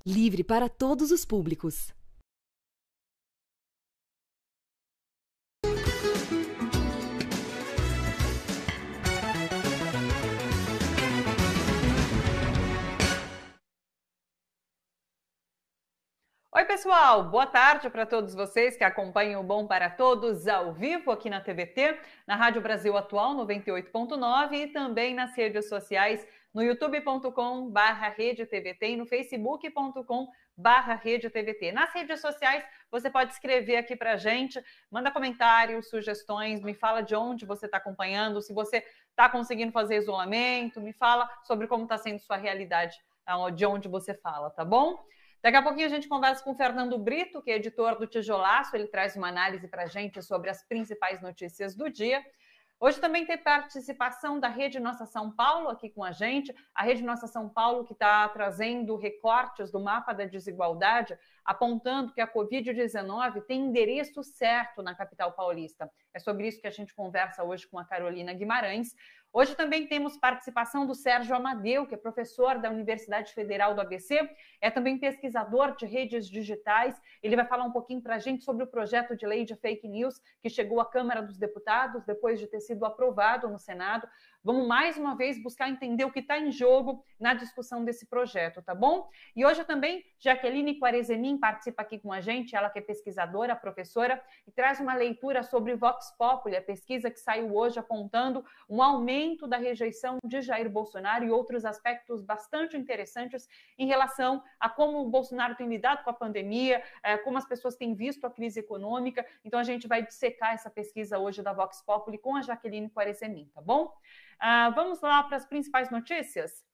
Livre para todos os públicos. Oi, pessoal! Boa tarde para todos vocês que acompanham o Bom para Todos ao vivo aqui na TVT, na Rádio Brasil Atual 98.9 e também nas redes sociais no youtube.com/redetvt e no facebook.com/redetvt. Nas redes sociais, você pode escrever aqui para a gente, manda comentários, sugestões, me fala de onde você está acompanhando, se você está conseguindo fazer isolamento, me fala sobre como está sendo sua realidade, de onde você fala, tá bom? Daqui a pouquinho a gente conversa com o Fernando Brito, que é editor do Tijolaço, ele traz uma análise para a gente sobre as principais notícias do dia. Hoje também tem participação da Rede Nossa São Paulo aqui com a gente, a Rede Nossa São Paulo que está trazendo recortes do mapa da desigualdade, apontando que a Covid-19 tem endereço certo na capital paulista. É sobre isso que a gente conversa hoje com a Carolina Guimarães. Hoje também temos participação do Sérgio Amadeu, que é professor da Universidade Federal do ABC, é também pesquisador de redes digitais. Ele vai falar um pouquinho para a gente sobre o projeto de lei de fake news que chegou à Câmara dos Deputados depois de ter sido aprovado no Senado. Vamos mais uma vez buscar entender o que está em jogo na discussão desse projeto, tá bom? E hoje também Jaqueline Quarezemin participa aqui com a gente, ela que é pesquisadora, professora, e traz uma leitura sobre Vox Populi, a pesquisa que saiu hoje apontando um aumento da rejeição de Jair Bolsonaro e outros aspectos bastante interessantes em relação a como o Bolsonaro tem lidado com a pandemia, como as pessoas têm visto a crise econômica. Então a gente vai dissecar essa pesquisa hoje da Vox Populi com a Jaqueline Quarezemin, tá bom? Vamos lá para as principais notícias?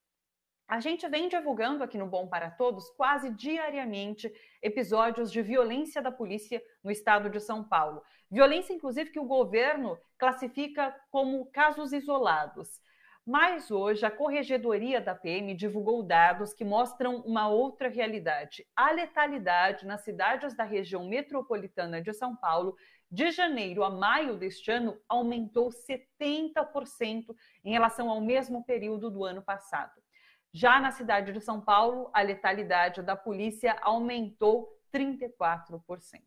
A gente vem divulgando aqui no Bom para Todos quase diariamente episódios de violência da polícia no estado de São Paulo. Violência, inclusive, que o governo classifica como casos isolados. Mas hoje a Corregedoria da PM divulgou dados que mostram uma outra realidade. A letalidade nas cidades da região metropolitana de São Paulo, de janeiro a maio deste ano, aumentou 70% em relação ao mesmo período do ano passado. Já na cidade de São Paulo, a letalidade da polícia aumentou 34%.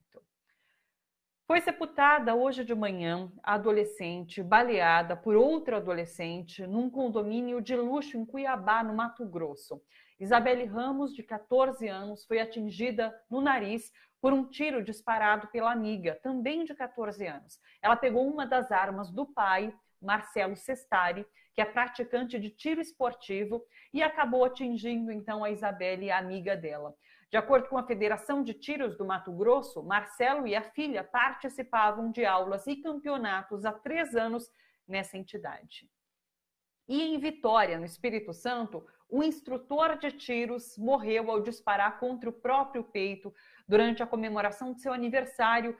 Foi sepultada hoje de manhã a adolescente baleada por outro adolescente num condomínio de luxo em Cuiabá, no Mato Grosso. Isabelle Ramos, de 14 anos, foi atingida no nariz por um tiro disparado pela amiga, também de 14 anos. Ela pegou uma das armas do pai, Marcelo Sestari, que é praticante de tiro esportivo, e acabou atingindo então a Isabelle, a amiga dela. De acordo com a Federação de Tiros do Mato Grosso, Marcelo e a filha participavam de aulas e campeonatos há 3 anos nessa entidade. E em Vitória, no Espírito Santo, o instrutor de tiros morreu ao disparar contra o próprio peito durante a comemoração de seu aniversário.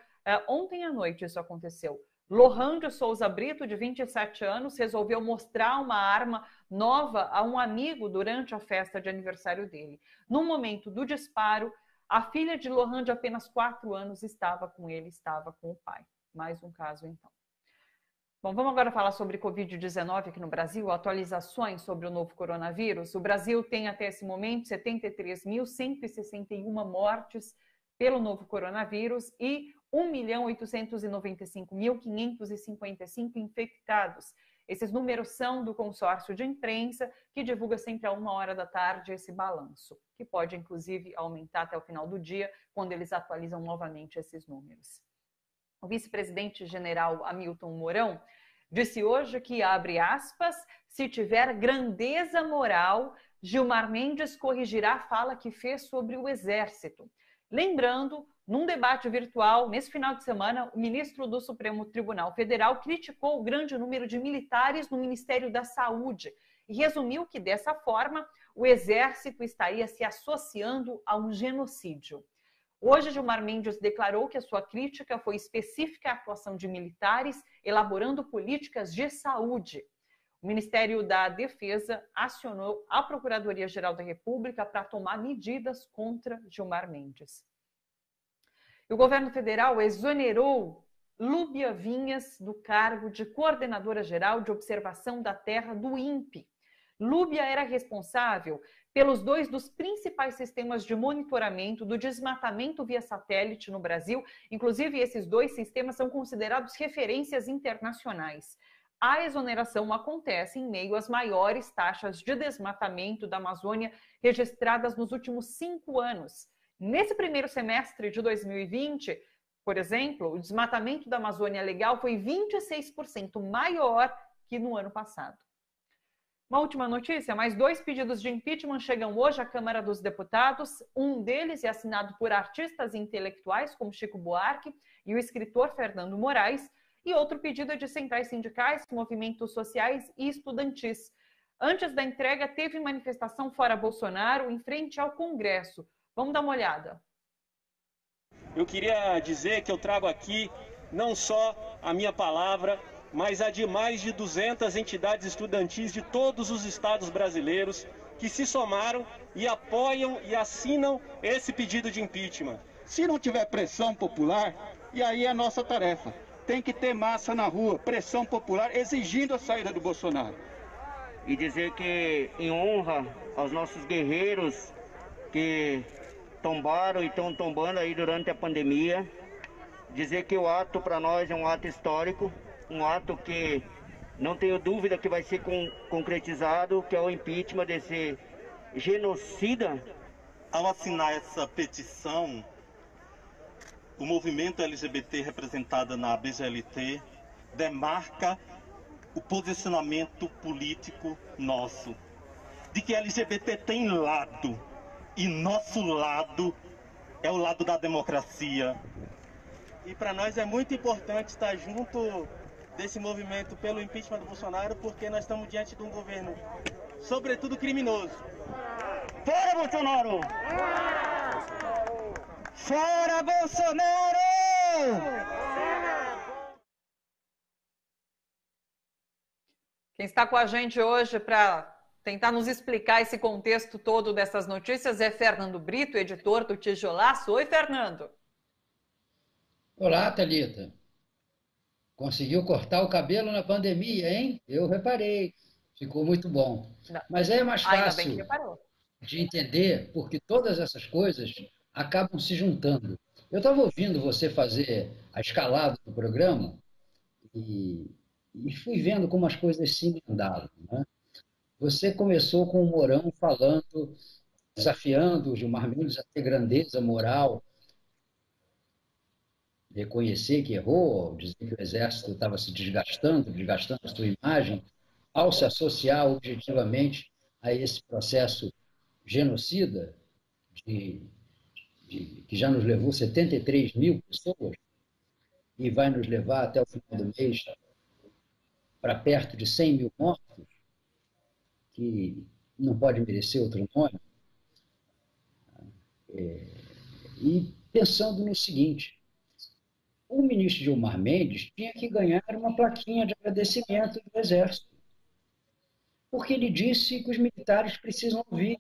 Ontem à noite isso aconteceu. Lohan de Souza Brito, de 27 anos, resolveu mostrar uma arma nova a um amigo durante a festa de aniversário dele. No momento do disparo, a filha de Lohan, de apenas 4 anos, estava com ele, estava com o pai. Mais um caso, então. Bom, vamos agora falar sobre Covid-19 aqui no Brasil, atualizações sobre o novo coronavírus. O Brasil tem até esse momento 73.161 mortes pelo novo coronavírus e 1.895.555 infectados. Esses números são do consórcio de imprensa, que divulga sempre a 1h da tarde esse balanço, que pode, inclusive, aumentar até o final do dia, quando eles atualizam novamente esses números. O vice-presidente general Hamilton Mourão disse hoje que, abre aspas, se tiver grandeza moral, Gilmar Mendes corrigirá a fala que fez sobre o Exército. Lembrando, num debate virtual, nesse final de semana, o ministro do Supremo Tribunal Federal criticou o grande número de militares no Ministério da Saúde e resumiu que, dessa forma, o Exército estaria se associando a um genocídio. Hoje, Gilmar Mendes declarou que a sua crítica foi específica à atuação de militares elaborando políticas de saúde. O Ministério da Defesa acionou a Procuradoria-Geral da República para tomar medidas contra Gilmar Mendes. E o governo federal exonerou Lúbia Vinhas do cargo de coordenadora geral de observação da terra do INPE. Lúbia era responsável pelos 2 dos principais sistemas de monitoramento do desmatamento via satélite no Brasil. Inclusive, esses 2 sistemas são considerados referências internacionais. A exoneração acontece em meio às maiores taxas de desmatamento da Amazônia registradas nos últimos 5 anos. Nesse primeiro semestre de 2020, por exemplo, o desmatamento da Amazônia Legal foi 26% maior que no ano passado. Uma última notícia, mais 2 pedidos de impeachment chegam hoje à Câmara dos Deputados. Um deles é assinado por artistas intelectuais, como Chico Buarque e o escritor Fernando Moraes, e outro pedido é de centrais sindicais, movimentos sociais e estudantis. Antes da entrega, teve manifestação fora Bolsonaro, em frente ao Congresso. Vamos dar uma olhada. Eu queria dizer que eu trago aqui não só a minha palavra, mas a de mais de 200 entidades estudantis de todos os estados brasileiros que se somaram e apoiam e assinam esse pedido de impeachment. Se não tiver pressão popular, e aí é a nossa tarefa. Tem que ter massa na rua, pressão popular, exigindo a saída do Bolsonaro. E dizer que, em honra aos nossos guerreiros que tombaram e estão tombando aí durante a pandemia, dizer que o ato para nós é um ato histórico, um ato que não tenho dúvida que vai ser concretizado, que é o impeachment desse genocida. Ao assinar essa petição, o movimento LGBT representado na BGLT demarca o posicionamento político nosso, de que LGBT tem lado, e nosso lado é o lado da democracia. E para nós é muito importante estar junto desse movimento pelo impeachment do Bolsonaro, porque nós estamos diante de um governo, sobretudo criminoso. Fora Bolsonaro! Fora Bolsonaro! Quem está com a gente hoje para tentar nos explicar esse contexto todo dessas notícias é Fernando Brito, editor do Tijolaço. Oi, Fernando. Olá, Thalita. Conseguiu cortar o cabelo na pandemia, hein? Eu reparei. Ficou muito bom. Não. Mas é mais Ainda bem fácil que reparou. de entender, porque todas essas coisas acabam se juntando. Eu estava ouvindo você fazer a escalada do programa e fui vendo como as coisas se emendavam, né? Você começou com o Mourão falando, desafiando o Gilmar Mendes a ter grandeza moral, reconhecer que errou, dizer que o Exército estava se desgastando a sua imagem, ao se associar objetivamente a esse processo genocida que já nos levou 73 mil pessoas e vai nos levar até o final do mês para perto de 100 mil mortos, que não pode merecer outro nome. E pensando no seguinte, o ministro Gilmar Mendes tinha que ganhar uma plaquinha de agradecimento do Exército, porque ele disse que os militares precisam ouvir.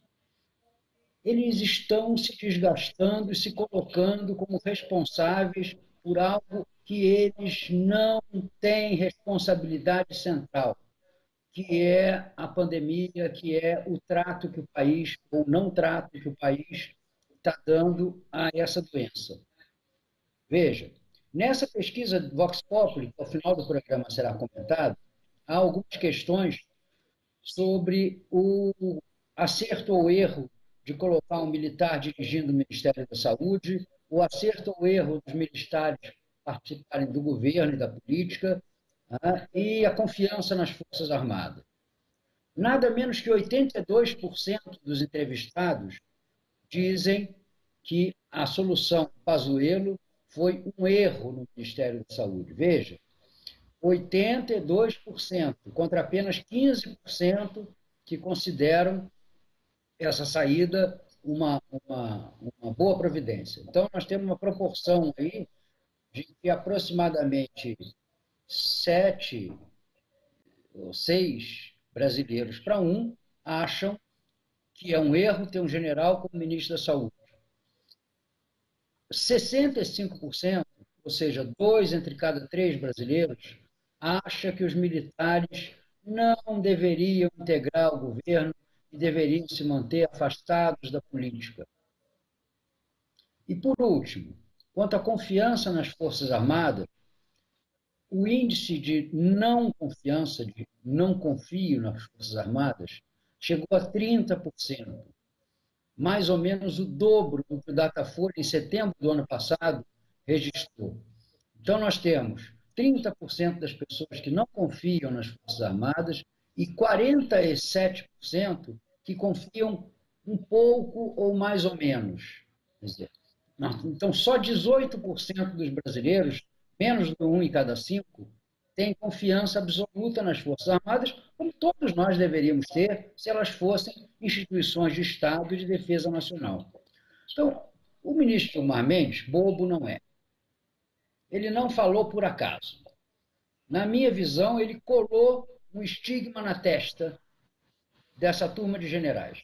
Eles estão se desgastando e se colocando como responsáveis por algo que eles não têm responsabilidade central, que é a pandemia, que é o trato que o país, ou não trato que o país está dando a essa doença. Veja, nessa pesquisa do Vox Populi, que ao final do programa será comentado, há algumas questões sobre o acerto ou erro de colocar um militar dirigindo o Ministério da Saúde, o acerto ou erro dos militares participarem do governo e da política, e a confiança nas Forças Armadas. Nada menos que 82% dos entrevistados dizem que a solução Pazuello foi um erro no Ministério da Saúde. Veja, 82% contra apenas 15% que consideram essa saída uma boa providência. Então, nós temos uma proporção aí de que aproximadamente 7 ou 6 brasileiros para 1 acham que é um erro ter um general como ministro da Saúde. 65%, ou seja, 2 entre cada 3 brasileiros, acha que os militares não deveriam integrar o governo e deveriam se manter afastados da política. E, por último, quanto à confiança nas Forças Armadas, o índice de não confiança, de não confio nas Forças Armadas, chegou a 30%, mais ou menos o dobro do que o Datafolha, em setembro do ano passado, registrou. Então, nós temos 30% das pessoas que não confiam nas Forças Armadas e 47% que confiam um pouco ou mais ou menos. Quer dizer, então, só 18% dos brasileiros, menos de 1 em cada 5, tem confiança absoluta nas Forças Armadas, como todos nós deveríamos ter se elas fossem instituições de Estado e de defesa nacional. Então, o ministro Gilmar Mendes, bobo não é. Ele não falou por acaso. Na minha visão, ele colou um estigma na testa dessa turma de generais.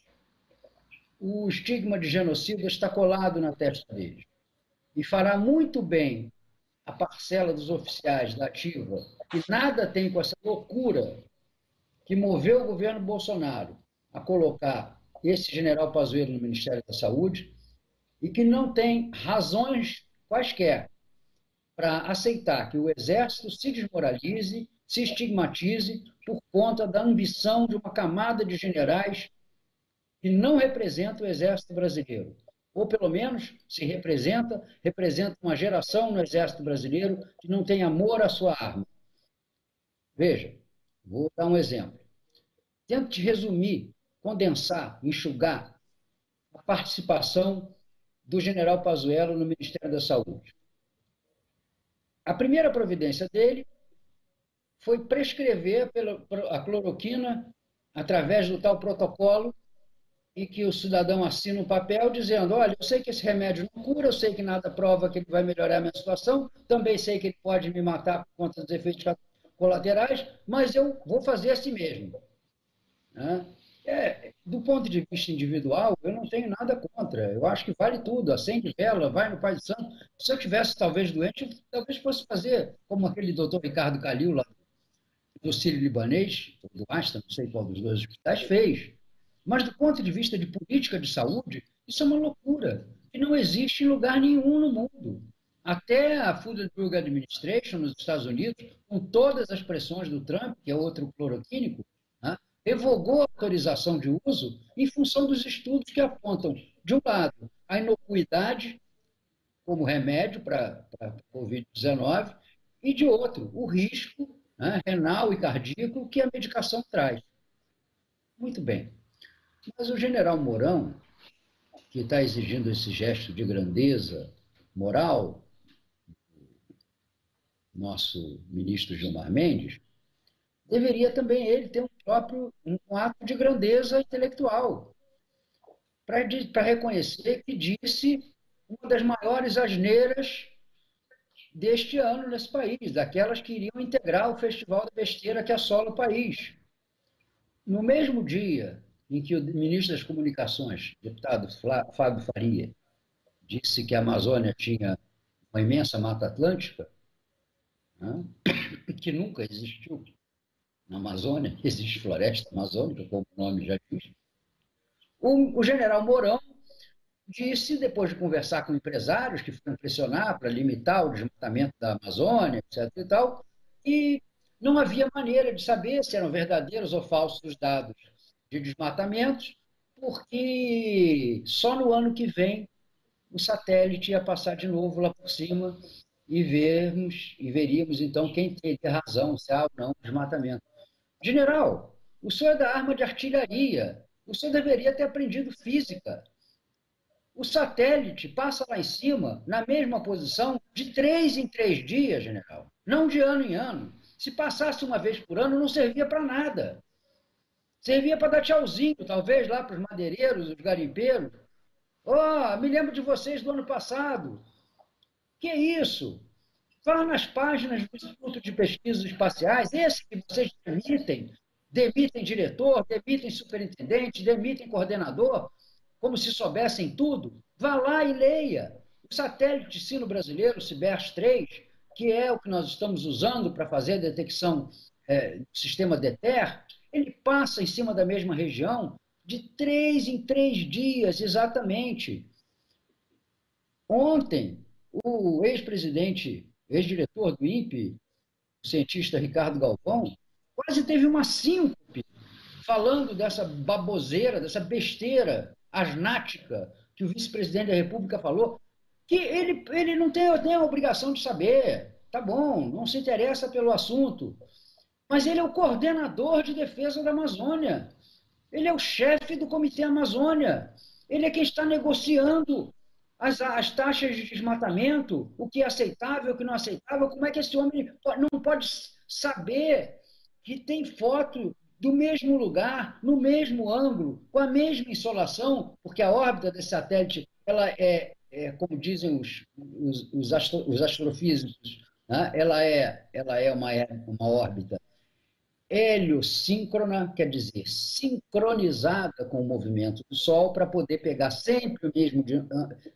O estigma de genocida está colado na testa deles. E fará muito bem a parcela dos oficiais da ativa, que nada tem com essa loucura que moveu o governo Bolsonaro a colocar esse general Pazuello no Ministério da Saúde e que não tem razões quaisquer para aceitar que o Exército se desmoralize, se estigmatize por conta da ambição de uma camada de generais que não representa o Exército brasileiro. Ou, pelo menos, se representa uma geração no Exército brasileiro que não tem amor à sua arma. Veja, vou dar um exemplo. Tento resumir, condensar, enxugar a participação do general Pazuello no Ministério da Saúde. A primeira providência dele foi prescrever a cloroquina através do tal protocolo e que o cidadão assina um papel dizendo, olha, eu sei que esse remédio não cura, eu sei que nada prova que ele vai melhorar a minha situação, também sei que ele pode me matar por conta dos efeitos colaterais, mas eu vou fazer assim mesmo. Do ponto de vista individual, eu não tenho nada contra. Eu acho que vale tudo. Acende vela, vai no Pai de Santo. Se eu tivesse talvez doente, talvez fosse fazer como aquele doutor Ricardo Calil, lá do Sírio-Libanês, do Asta, não sei qual dos dois hospitais, fez. Mas do ponto de vista de política de saúde, isso é uma loucura, que não existe em lugar nenhum no mundo. Até a Food and Drug Administration, nos Estados Unidos, com todas as pressões do Trump, que é outro cloroquínico, revogou a autorização de uso em função dos estudos que apontam, de um lado, a inocuidade como remédio para a Covid-19 e, de outro, o risco renal e cardíaco que a medicação traz. Muito bem. Mas o general Mourão, que está exigindo esse gesto de grandeza moral, nosso ministro Gilmar Mendes, deveria também ele ter um ato de grandeza intelectual, para reconhecer que disse uma das maiores asneiras deste ano nesse país, daquelas que iriam integrar o Festival da Besteira que assola o país. No mesmo dia em que o ministro das Comunicações, deputado Fábio Faria, disse que a Amazônia tinha uma imensa mata atlântica, que nunca existiu. Na Amazônia existe floresta amazônica, como o nome já diz. O general Mourão disse, depois de conversar com empresários que foram pressionar para limitar o desmatamento da Amazônia, etc. e tal, e não havia maneira de saber se eram verdadeiros ou falsos os dados de desmatamentos, porque só no ano que vem o satélite ia passar de novo lá por cima e veríamos então quem teria razão, se há ou não desmatamento. General, o senhor é da arma de artilharia, o senhor deveria ter aprendido física. O satélite passa lá em cima, na mesma posição, de 3 em 3 dias, general, não de ano em ano. Se passasse uma vez por ano, não servia para nada. Servia para dar tchauzinho, talvez, lá para os madeireiros, os garimpeiros. Me lembro de vocês do ano passado. Que é isso? Vá nas páginas do Instituto de Pesquisas Espaciais, esse que vocês demitem diretor, demitem superintendente, demitem coordenador, como se soubessem tudo. Vá lá e leia. O satélite sino brasileiro, o CIBERS 3, que é o que nós estamos usando para fazer a detecção do sistema DETER, ele passa em cima da mesma região de 3 em 3 dias, exatamente. Ontem, o ex-presidente, ex-diretor do INPE, o cientista Ricardo Galvão, quase teve uma síncope falando dessa baboseira, dessa besteira asnática que o vice-presidente da República falou, que ele não tem a obrigação de saber. Tá bom, não se interessa pelo assunto. Mas ele é o coordenador de defesa da Amazônia. Ele é o chefe do Comitê Amazônia. Ele é quem está negociando as taxas de desmatamento, o que é aceitável, o que não é aceitável. Como é que esse homem não pode saber que tem foto do mesmo lugar, no mesmo ângulo, com a mesma insolação, porque a órbita desse satélite ela como dizem os astrofísicos, né? Ela é uma órbita heliosíncrona, quer dizer, sincronizada com o movimento do Sol, para poder pegar sempre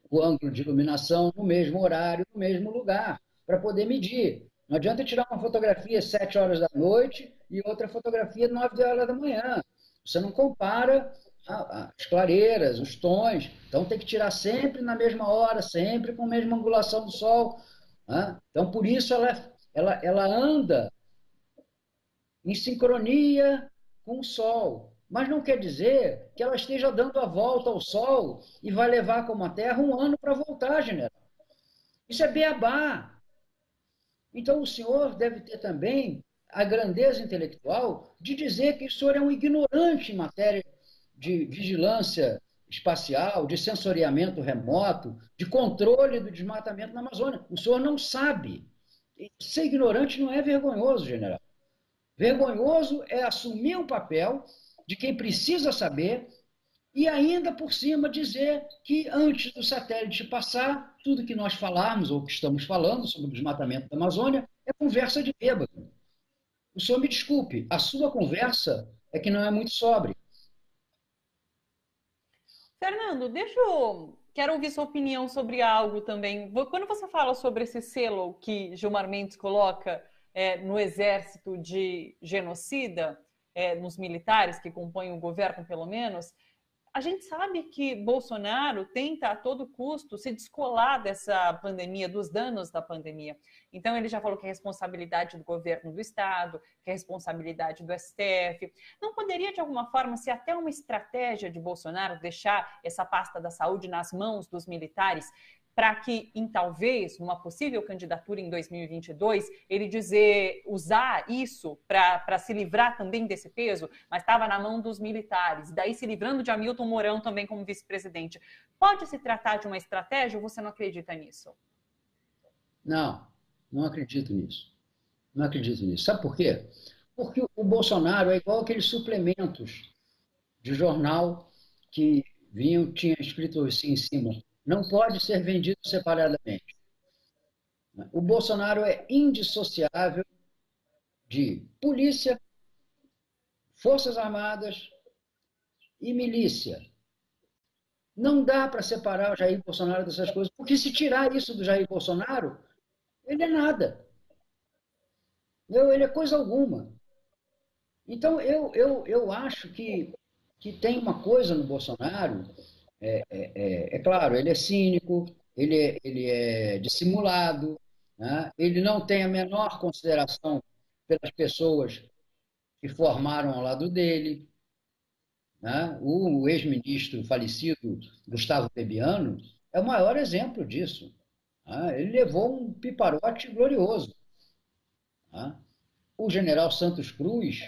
o ângulo de iluminação no mesmo horário, no mesmo lugar, para poder medir. Não adianta tirar uma fotografia às 7 horas da noite e outra fotografia às 9 horas da manhã. Você não compara as clareiras, os tons. Então tem que tirar sempre na mesma hora, sempre com a mesma angulação do Sol. Né? Então, por isso, ela anda em sincronia com o Sol. Mas não quer dizer que ela esteja dando a volta ao Sol e vai levar como a Terra 1 ano para voltar, general. Isso é beabá. Então, o senhor deve ter também a grandeza intelectual de dizer que o senhor é um ignorante em matéria de vigilância espacial, de sensoriamento remoto, de controle do desmatamento na Amazônia. O senhor não sabe. Ser ignorante não é vergonhoso, general. Vergonhoso é assumir um papel de quem precisa saber e ainda por cima dizer que antes do satélite passar, tudo que nós falarmos ou que estamos falando sobre o desmatamento da Amazônia é conversa de bêbado. O senhor me desculpe, a sua conversa é que não é muito sóbria. Fernando, quero ouvir sua opinião sobre algo também. Quando você fala sobre esse selo que Gilmar Mendes coloca no exército de genocida, nos militares que compõem o governo, pelo menos, a gente sabe que Bolsonaro tenta a todo custo se descolar dessa pandemia, dos danos da pandemia. Então, ele já falou que é responsabilidade do governo do Estado, que é responsabilidade do STF. Não poderia, de alguma forma, ser até uma estratégia de Bolsonaro deixar essa pasta da saúde nas mãos dos militares, para que, talvez, numa possível candidatura em 2022, ele usar isso para se livrar também desse peso, mas estava na mão dos militares, daí se livrando de Hamilton Mourão também como vice-presidente. Pode se tratar de uma estratégia ou você não acredita nisso? Não acredito nisso. Não acredito nisso. Sabe por quê? Porque o Bolsonaro é igual aqueles suplementos de jornal que tinha escrito assim em cima: não pode ser vendido separadamente. O Bolsonaro é indissociável de polícia, Forças Armadas e milícia. Não dá para separar o Jair Bolsonaro dessas coisas, porque se tirar isso do Jair Bolsonaro, ele é nada. Ele é coisa alguma. Então, eu acho que tem uma coisa no Bolsonaro. É claro, ele é cínico, ele é dissimulado, né? Ele não tem a menor consideração pelas pessoas que formaram ao lado dele, né? O ex-ministro falecido Gustavo Bebiano é o maior exemplo disso, né? Ele levou um piparote glorioso, né? O general Santos Cruz,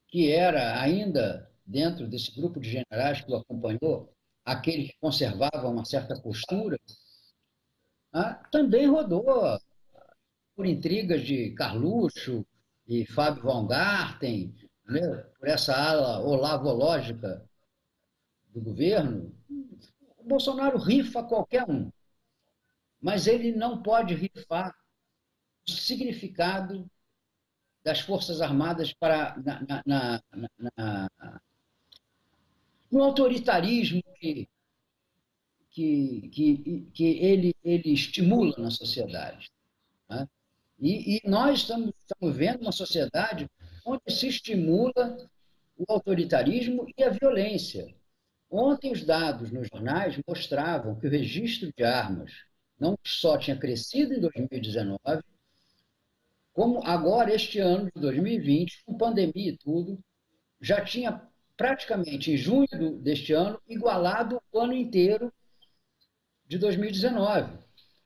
que era ainda dentro desse grupo de generais que o acompanhou, aquele que conservava uma certa postura, também rodou por intrigas de Carluxo e Fábio Von Garten, né, por essa ala olavológica do governo. O Bolsonaro rifa qualquer um, mas ele não pode rifar o significado das Forças Armadas no autoritarismo que ele estimula na sociedade, né? E nós estamos vendo uma sociedade onde se estimula o autoritarismo e a violência. Ontem, os dados nos jornais mostravam que o registro de armas não só tinha crescido em 2019, como agora, este ano de 2020, com pandemia e tudo, já tinha praticamente, em junho deste ano, igualado o ano inteiro de 2019.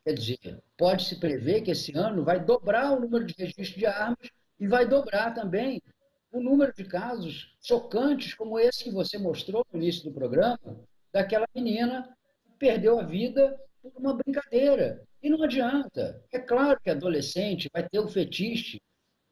Quer dizer, pode-se prever que esse ano vai dobrar o número de registros de armas e vai dobrar também o número de casos chocantes como esse que você mostrou no início do programa, daquela menina que perdeu a vida por uma brincadeira. E não adianta. É claro que adolescente vai ter o fetiche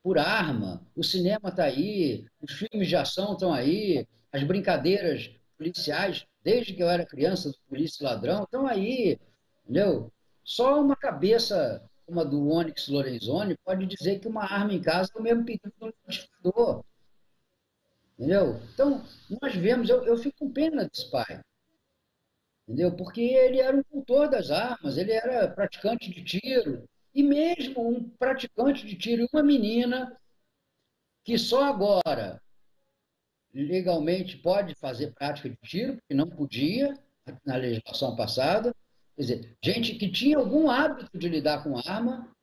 por arma, o cinema está aí, os filmes de ação estão aí, as brincadeiras policiais, desde que eu era criança, do polícia e ladrão, estão aí, entendeu? Só uma cabeça como a do Onyx Lorenzoni pode dizer que uma arma em casa é o mesmo perigo do liquidificador. Entendeu? Então, nós vemos, eu fico com pena desse pai, entendeu? Porque ele era um cultor das armas, ele era praticante de tiro, e mesmo um praticante de tiro, uma menina que só agora legalmente pode fazer prática de tiro, porque não podia na legislação passada, quer dizer, gente que tinha algum hábito de lidar com arma,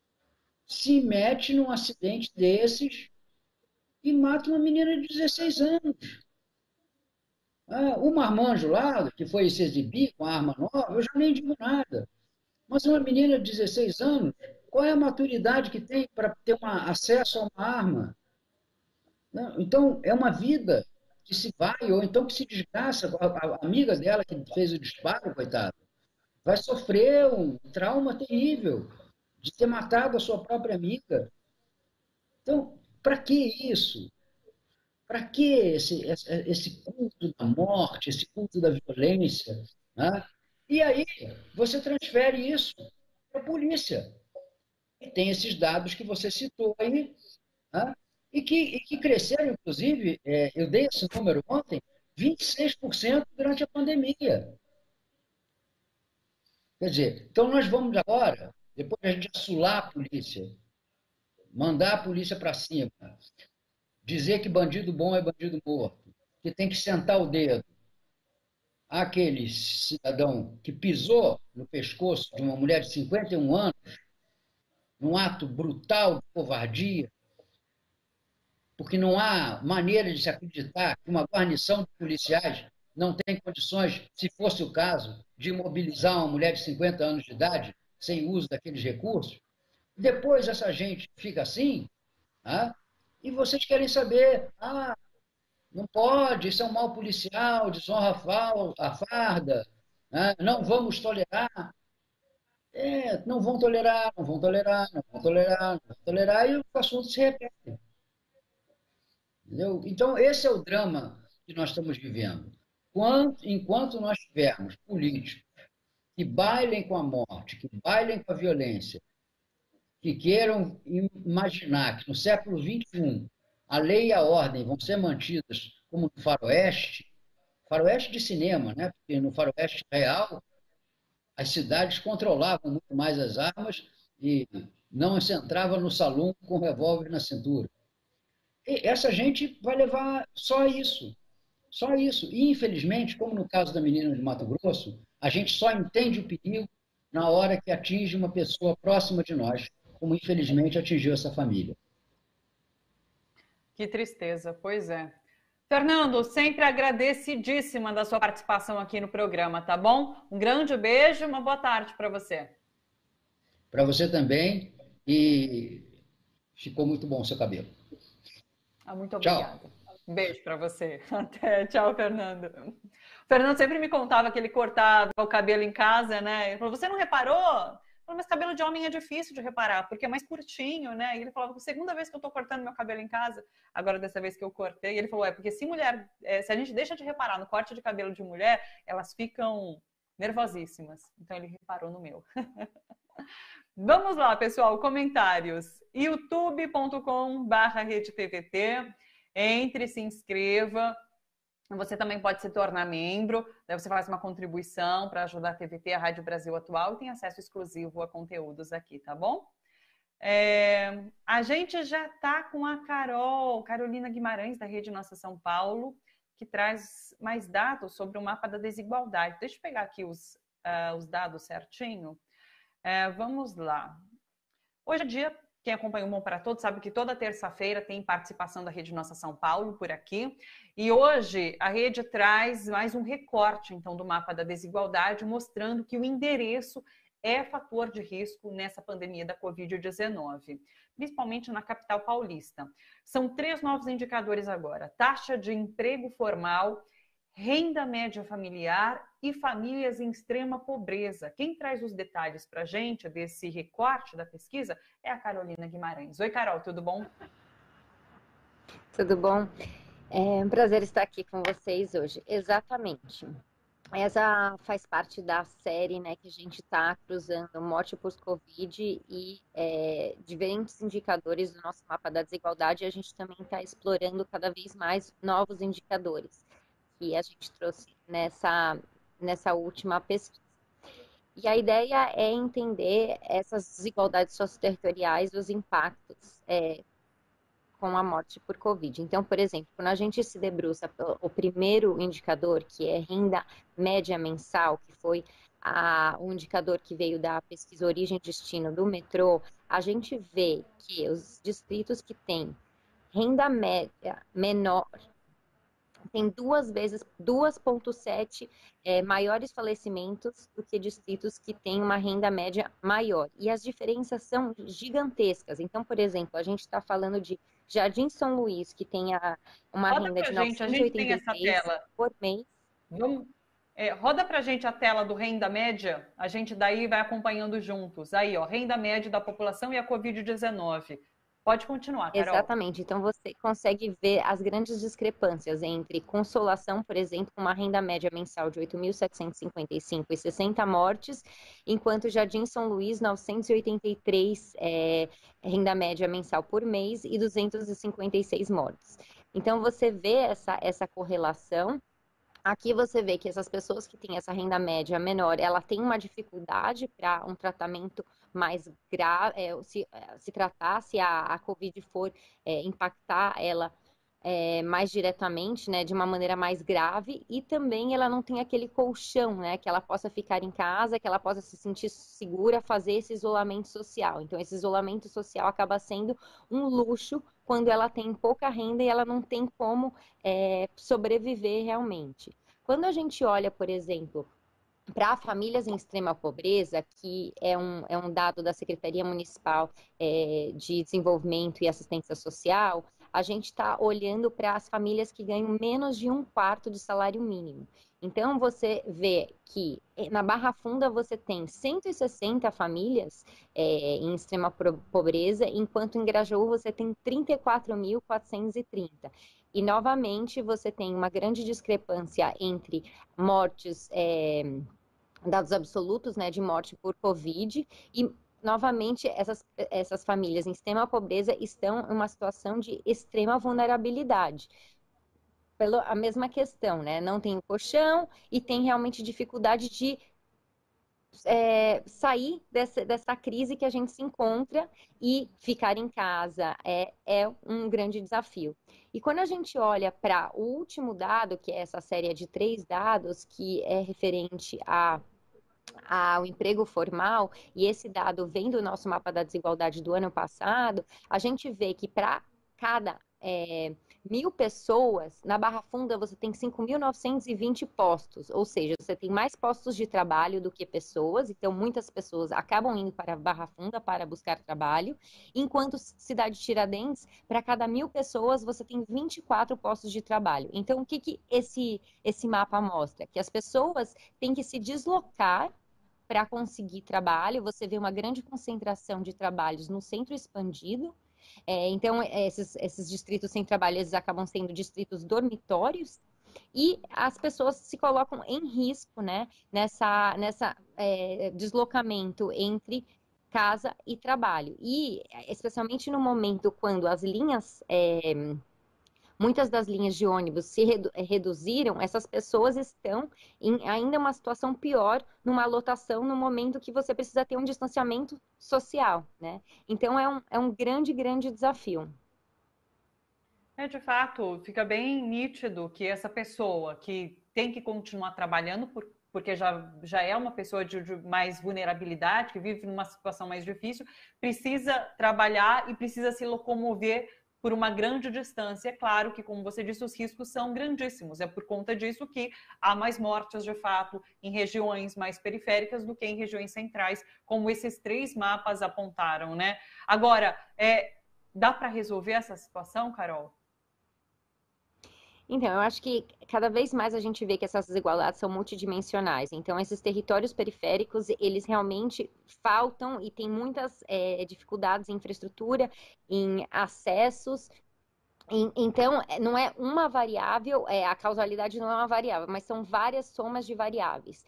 se mete num acidente desses e mata uma menina de 16 anos. O marmanjo lá, que foi se exibir com a arma nova, eu já nem digo nada. Mas uma menina de 16 anos, qual é a maturidade que tem para ter acesso a uma arma? Então, é uma vida que se vai, ou então que se desgraça. A amiga dela que fez o disparo, coitada, vai sofrer um trauma terrível de ter matado a sua própria amiga. Então, para que isso? Para que esse culto da morte, esse culto da violência? Né? E aí, você transfere isso para a polícia. E tem esses dados que você citou aí, né? e que cresceram, inclusive, eu dei esse número ontem, 26% durante a pandemia. Quer dizer, então nós vamos agora, depois de a gente assolar a polícia, mandar a polícia para cima, dizer que bandido bom é bandido morto, que tem que sentar o dedo àquele cidadão que pisou no pescoço de uma mulher de 51 anos, num ato brutal de covardia, porque não há maneira de se acreditar que uma guarnição de policiais não tem condições, se fosse o caso, de mobilizar uma mulher de 50 anos de idade sem uso daqueles recursos. Depois essa gente fica assim, e vocês querem saber, não pode, isso é um mal policial, desonra a farda, não vamos tolerar. Não vão tolerar, não vão tolerar, não vão tolerar, não vão tolerar, e o assunto se repete. Entendeu? Então, esse é o drama que nós estamos vivendo. Enquanto nós tivermos políticos que bailem com a morte, que bailem com a violência, que queiram imaginar que no século XXI a lei e a ordem vão ser mantidas como no faroeste de cinema, né? Porque no faroeste real as cidades controlavam muito mais as armas e não se entrava no salão com revólver na cintura. E essa gente vai levar só isso. Só isso. E, infelizmente, como no caso da menina de Mato Grosso, a gente só entende o perigo na hora que atinge uma pessoa próxima de nós, como infelizmente atingiu essa família. Que tristeza, pois é. Fernando, sempre agradecidíssima da sua participação aqui no programa, tá bom? Um grande beijo, uma boa tarde para você. Para você também, e ficou muito bom o seu cabelo. Muito obrigada. Tchau. Um beijo para você. Até. Tchau, Fernando. O Fernando sempre me contava que ele cortava o cabelo em casa, né? Ele falou, você não reparou? Eu falei, mas cabelo de homem é difícil de reparar, porque é mais curtinho, né? E ele falava, segunda vez que eu tô cortando meu cabelo em casa, agora dessa vez que eu cortei. E ele falou, porque se a gente deixa de reparar no corte de cabelo de mulher, elas ficam nervosíssimas. Então ele reparou no meu. Vamos lá, pessoal, comentários. youtube.com/RedeTVT. Entre, se inscreva. Você também pode se tornar membro. Daí você faz uma contribuição para ajudar a TVT, a Rádio Brasil Atual, e tem acesso exclusivo a conteúdos aqui, tá bom? A gente já está com a Carolina Guimarães, da Rede Nossa São Paulo, que traz mais dados sobre o mapa da desigualdade. Deixa eu pegar aqui os dados certinho. Vamos lá. Hoje em dia, quem acompanha o Bom para Todos sabe que toda terça-feira tem participação da Rede Nossa São Paulo por aqui. E hoje a rede traz mais um recorte, então, do mapa da desigualdade, mostrando que o endereço é fator de risco nessa pandemia da Covid-19, principalmente na capital paulista. São 3 novos indicadores agora: taxa de emprego formal, renda média familiar e famílias em extrema pobreza. Quem traz os detalhes para a gente desse recorte da pesquisa é a Carolina Guimarães. Oi, Carol, tudo bom? Tudo bom? É um prazer estar aqui com vocês hoje. Exatamente. Essa faz parte da série, né, que a gente está cruzando morte por Covid e diferentes indicadores do nosso mapa da desigualdade. E a gente também está explorando cada vez mais novos indicadores que a gente trouxe nessa última pesquisa. E a ideia é entender essas desigualdades socioterritoriais, os impactos com a morte por Covid. Então, por exemplo, quando a gente se debruça o primeiro indicador, que é renda média mensal, que foi o indicador que veio da pesquisa Origem e Destino do Metrô, a gente vê que os distritos que têm renda média menor tem 2,7 maiores falecimentos do que distritos que têm uma renda média maior. E as diferenças são gigantescas. Então, por exemplo, a gente está falando de Jardim São Luís, que tem uma renda de 983 por mês. Roda para a gente a tela do renda média, a gente daí vai acompanhando juntos. Aí, ó, renda média da população e a Covid-19. Pode continuar, Carol. Exatamente. Então, você consegue ver as grandes discrepâncias entre Consolação, por exemplo, com uma renda média mensal de 8.755 e 60 mortes, enquanto Jardim São Luís, 983 renda média mensal por mês e 256 mortes. Então, você vê essa correlação. Aqui você vê que essas pessoas que têm essa renda média menor, ela tem uma dificuldade para um tratamento mais grave, se tratar, se a Covid for impactar ela mais diretamente, né, de uma maneira mais grave, e também ela não tem aquele colchão, né, que ela possa ficar em casa, que ela possa se sentir segura, fazer esse isolamento social. Então, esse isolamento social acaba sendo um luxo quando ela tem pouca renda e ela não tem como sobreviver realmente. Quando a gente olha, por exemplo, para famílias em extrema pobreza, que é um dado da Secretaria Municipal de Desenvolvimento e Assistência Social, a gente está olhando para as famílias que ganham menos de 1/4 de salário mínimo. Então, você vê que na Barra Funda você tem 160 famílias em extrema pobreza, enquanto em Grajaú você tem 34.430. E, novamente, você tem uma grande discrepância entre mortes, dados absolutos, né, de morte por Covid, e, novamente, essas famílias em extrema pobreza estão em uma situação de extrema vulnerabilidade. A mesma questão, né? Não tem o colchão e tem realmente dificuldade de sair dessa crise que a gente se encontra, e ficar em casa é um grande desafio. E quando a gente olha para o último dado, que é essa série de 3 dados, que é referente ao emprego formal, e esse dado vem do nosso mapa da desigualdade do ano passado, a gente vê que para cada 1.000 pessoas, na Barra Funda você tem 5.920 postos, ou seja, você tem mais postos de trabalho do que pessoas, então muitas pessoas acabam indo para a Barra Funda para buscar trabalho, enquanto cidade de Tiradentes, para cada 1.000 pessoas você tem 24 postos de trabalho. Então, o que esse mapa mostra? Que as pessoas têm que se deslocar para conseguir trabalho. Você vê uma grande concentração de trabalhos no centro expandido. Então, esses distritos sem trabalho, eles acabam sendo distritos dormitórios, e as pessoas se colocam em risco, né, nessa deslocamento entre casa e trabalho. E, especialmente no momento quando as linhas muitas das linhas de ônibus se reduziram, essas pessoas estão em ainda uma situação pior, numa lotação, no momento que você precisa ter um distanciamento social, né? Então, é um grande, grande desafio. De fato, fica bem nítido que essa pessoa que tem que continuar trabalhando, porque já é uma pessoa de mais vulnerabilidade, que vive numa situação mais difícil, precisa trabalhar e precisa se locomover por uma grande distância. É claro que, como você disse, os riscos são grandíssimos. É por conta disso que há mais mortes, de fato, em regiões mais periféricas do que em regiões centrais, como esses 3 mapas apontaram, né? Agora, dá para resolver essa situação, Carol? Então, eu acho que cada vez mais a gente vê que essas desigualdades são multidimensionais. Então, esses territórios periféricos, eles realmente faltam e tem muitas dificuldades em infraestrutura, em acessos. Então, não é uma variável, a causalidade não é uma variável, mas são várias somas de variáveis.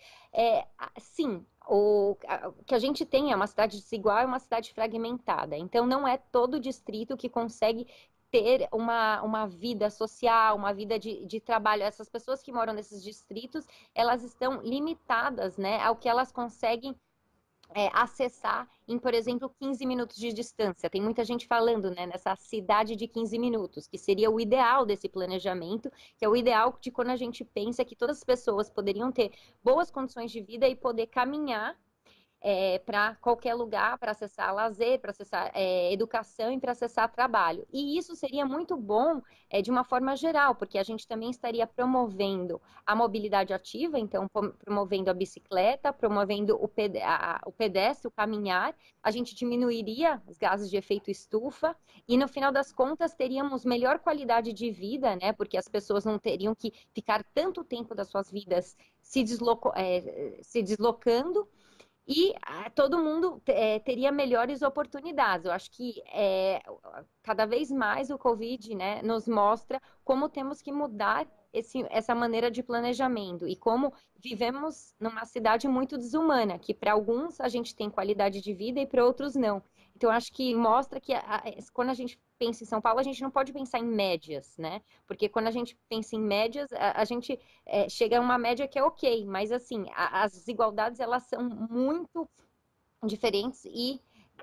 Sim, o que a gente tem é uma cidade desigual e uma cidade fragmentada. Então, não é todo distrito que consegue ter uma vida social, uma vida de trabalho. Essas pessoas que moram nesses distritos, elas estão limitadas, né, ao que elas conseguem acessar em, por exemplo, 15 minutos de distância. Tem muita gente falando, né, nessa cidade de 15 minutos, que seria o ideal desse planejamento, que é o ideal de quando a gente pensa que todas as pessoas poderiam ter boas condições de vida e poder caminhar para qualquer lugar, para acessar lazer, para acessar educação e para acessar trabalho. E isso seria muito bom de uma forma geral, porque a gente também estaria promovendo a mobilidade ativa, então promovendo a bicicleta, promovendo o pedestre, o caminhar, a gente diminuiria os gases de efeito estufa e, no final das contas, teríamos melhor qualidade de vida, né? Porque as pessoas não teriam que ficar tanto tempo das suas vidas se deslocando, e todo mundo teria melhores oportunidades. Eu acho que cada vez mais o Covid, né, nos mostra como temos que mudar essa maneira de planejamento e como vivemos numa cidade muito desumana, que para alguns a gente tem qualidade de vida e para outros não. Então, acho que mostra que quando a gente pensa em São Paulo, a gente não pode pensar em médias, né? Porque quando a gente pensa em médias, a gente chega a uma média que é ok, mas assim, as desigualdades, elas são muito diferentes e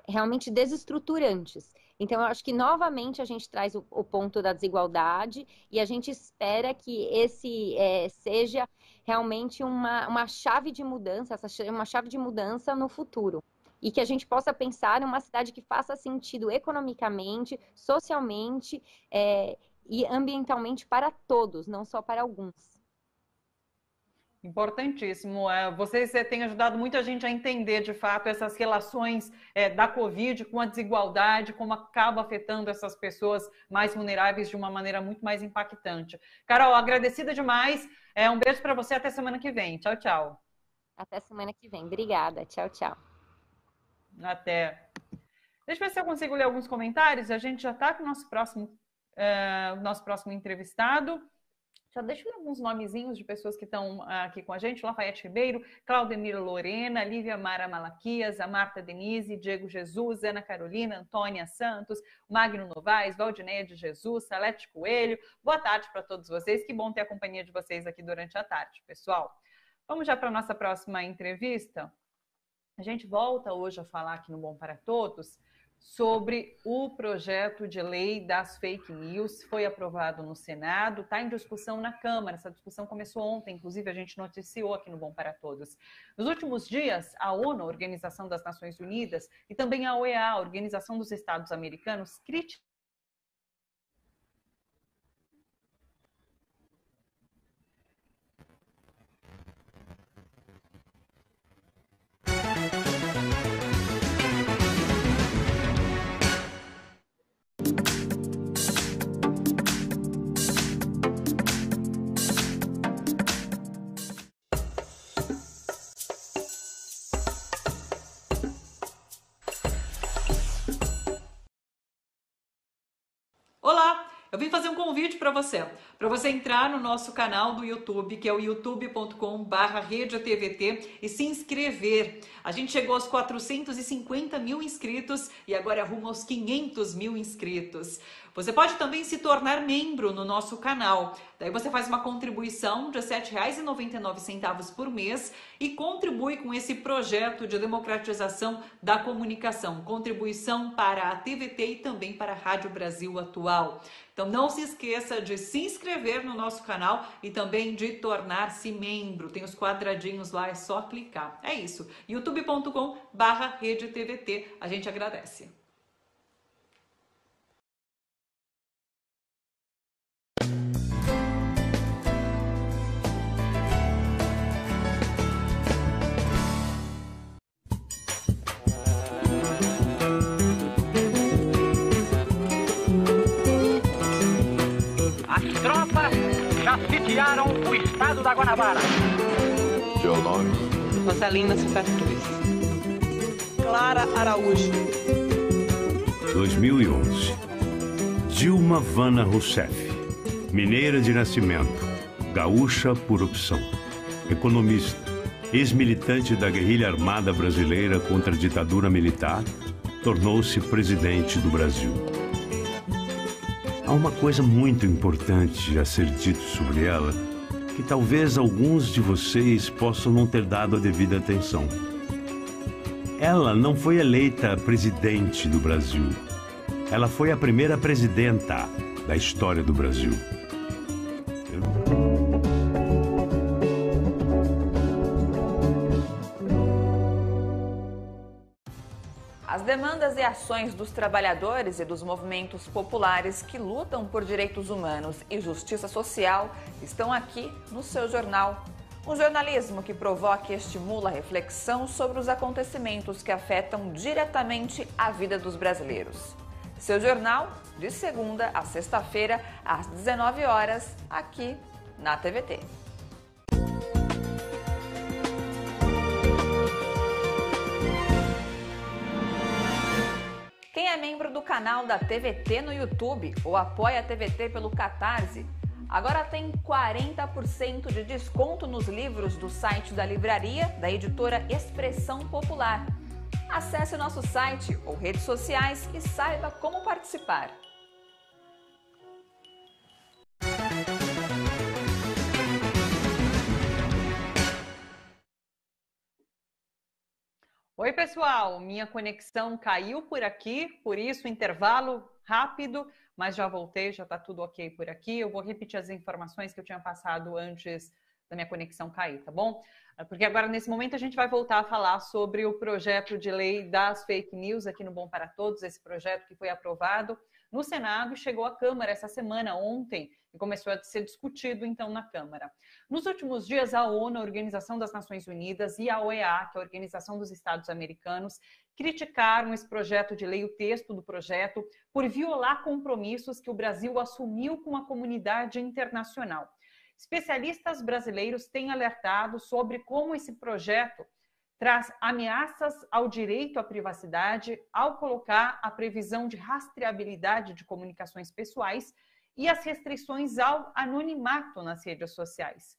realmente desestruturantes. Então, eu acho que novamente a gente traz o ponto da desigualdade e a gente espera que esse seja realmente uma chave de mudança, uma chave de mudança no futuro. E que a gente possa pensar numa cidade que faça sentido economicamente, socialmente e ambientalmente para todos, não só para alguns. Importantíssimo. Vocês têm ajudado muita gente a entender, de fato, essas relações da Covid com a desigualdade, como acaba afetando essas pessoas mais vulneráveis de uma maneira muito mais impactante. Carol, agradecida demais. Um beijo para você. Até semana que vem. Tchau, tchau. Até semana que vem. Obrigada. Tchau, tchau. Até. Deixa eu ver se eu consigo ler alguns comentários. A gente já está com o nosso próximo entrevistado. Deixa eu ler alguns nomezinhos de pessoas que estão aqui com a gente. Lafayette Ribeiro, Claudemir Lorena, Lívia Mara Malaquias, a Marta Denise, Diego Jesus, Ana Carolina, Antônia Santos, Magno Novaes, Valdineia de Jesus, Salete Coelho. Boa tarde para todos vocês. Que bom ter a companhia de vocês aqui durante a tarde, pessoal. Vamos já para a nossa próxima entrevista. A gente volta hoje a falar aqui no Bom para Todos sobre o projeto de lei das fake news. Foi aprovado no Senado, está em discussão na Câmara. Essa discussão começou ontem, inclusive a gente noticiou aqui no Bom para Todos. Nos últimos dias, a ONU, a Organização das Nações Unidas, e também a OEA, a Organização dos Estados Americanos, criticaram Olá, eu vim fazer um convite para você entrar no nosso canal do YouTube, que é o youtube.com/redetvt, e se inscrever. A gente chegou aos 450 mil inscritos e agora é rumo aos 500 mil inscritos. Você pode também se tornar membro no nosso canal. Daí você faz uma contribuição de R$ 7,99 por mês e contribui com esse projeto de democratização da comunicação. Contribuição para a TVT e também para a Rádio Brasil Atual. Então não se esqueça de se inscrever no nosso canal e também de tornar-se membro. Tem os quadradinhos lá, é só clicar. É isso. youtube.com/RedeTVT. A gente agradece. Sitiaram o estado da Guanabara. Seu nome? Rosalina Super Cruz. Clara Araújo. 2011. Dilma Vana Rousseff. Mineira de nascimento. Gaúcha por opção. Economista. Ex-militante da guerrilha armada brasileira contra a ditadura militar. Tornou-se presidente do Brasil. Há uma coisa muito importante a ser dito sobre ela, que talvez alguns de vocês possam não ter dado a devida atenção. Ela não foi eleita presidente do Brasil. Ela foi a primeira presidenta da história do Brasil. As demandas e ações dos trabalhadores e dos movimentos populares que lutam por direitos humanos e justiça social estão aqui no seu jornal. Um jornalismo que provoca e estimula a reflexão sobre os acontecimentos que afetam diretamente a vida dos brasileiros. Seu jornal, de segunda a sexta-feira, às 19 horas, aqui na TVT. Quem é membro do canal da TVT no YouTube ou apoia a TVT pelo Catarse, agora tem 40% de desconto nos livros do site da livraria da editora Expressão Popular. Acesse o nosso site ou redes sociais e saiba como participar. Oi, pessoal, minha conexão caiu por aqui, por isso intervalo rápido, mas já voltei, já está tudo ok por aqui. Eu vou repetir as informações que eu tinha passado antes da minha conexão cair, tá bom? Porque agora, nesse momento, a gente vai voltar a falar sobre o projeto de lei das fake news aqui no Bom para Todos, esse projeto que foi aprovado no Senado e chegou à Câmara essa semana, ontem, e começou a ser discutido, então, na Câmara. Nos últimos dias, a ONU, a Organização das Nações Unidas, e a OEA, que é a Organização dos Estados Americanos, criticaram esse projeto de lei, o texto do projeto, por violar compromissos que o Brasil assumiu com a comunidade internacional. Especialistas brasileiros têm alertado sobre como esse projeto traz ameaças ao direito à privacidade ao colocar a previsão de rastreabilidade de comunicações pessoais e as restrições ao anonimato nas redes sociais.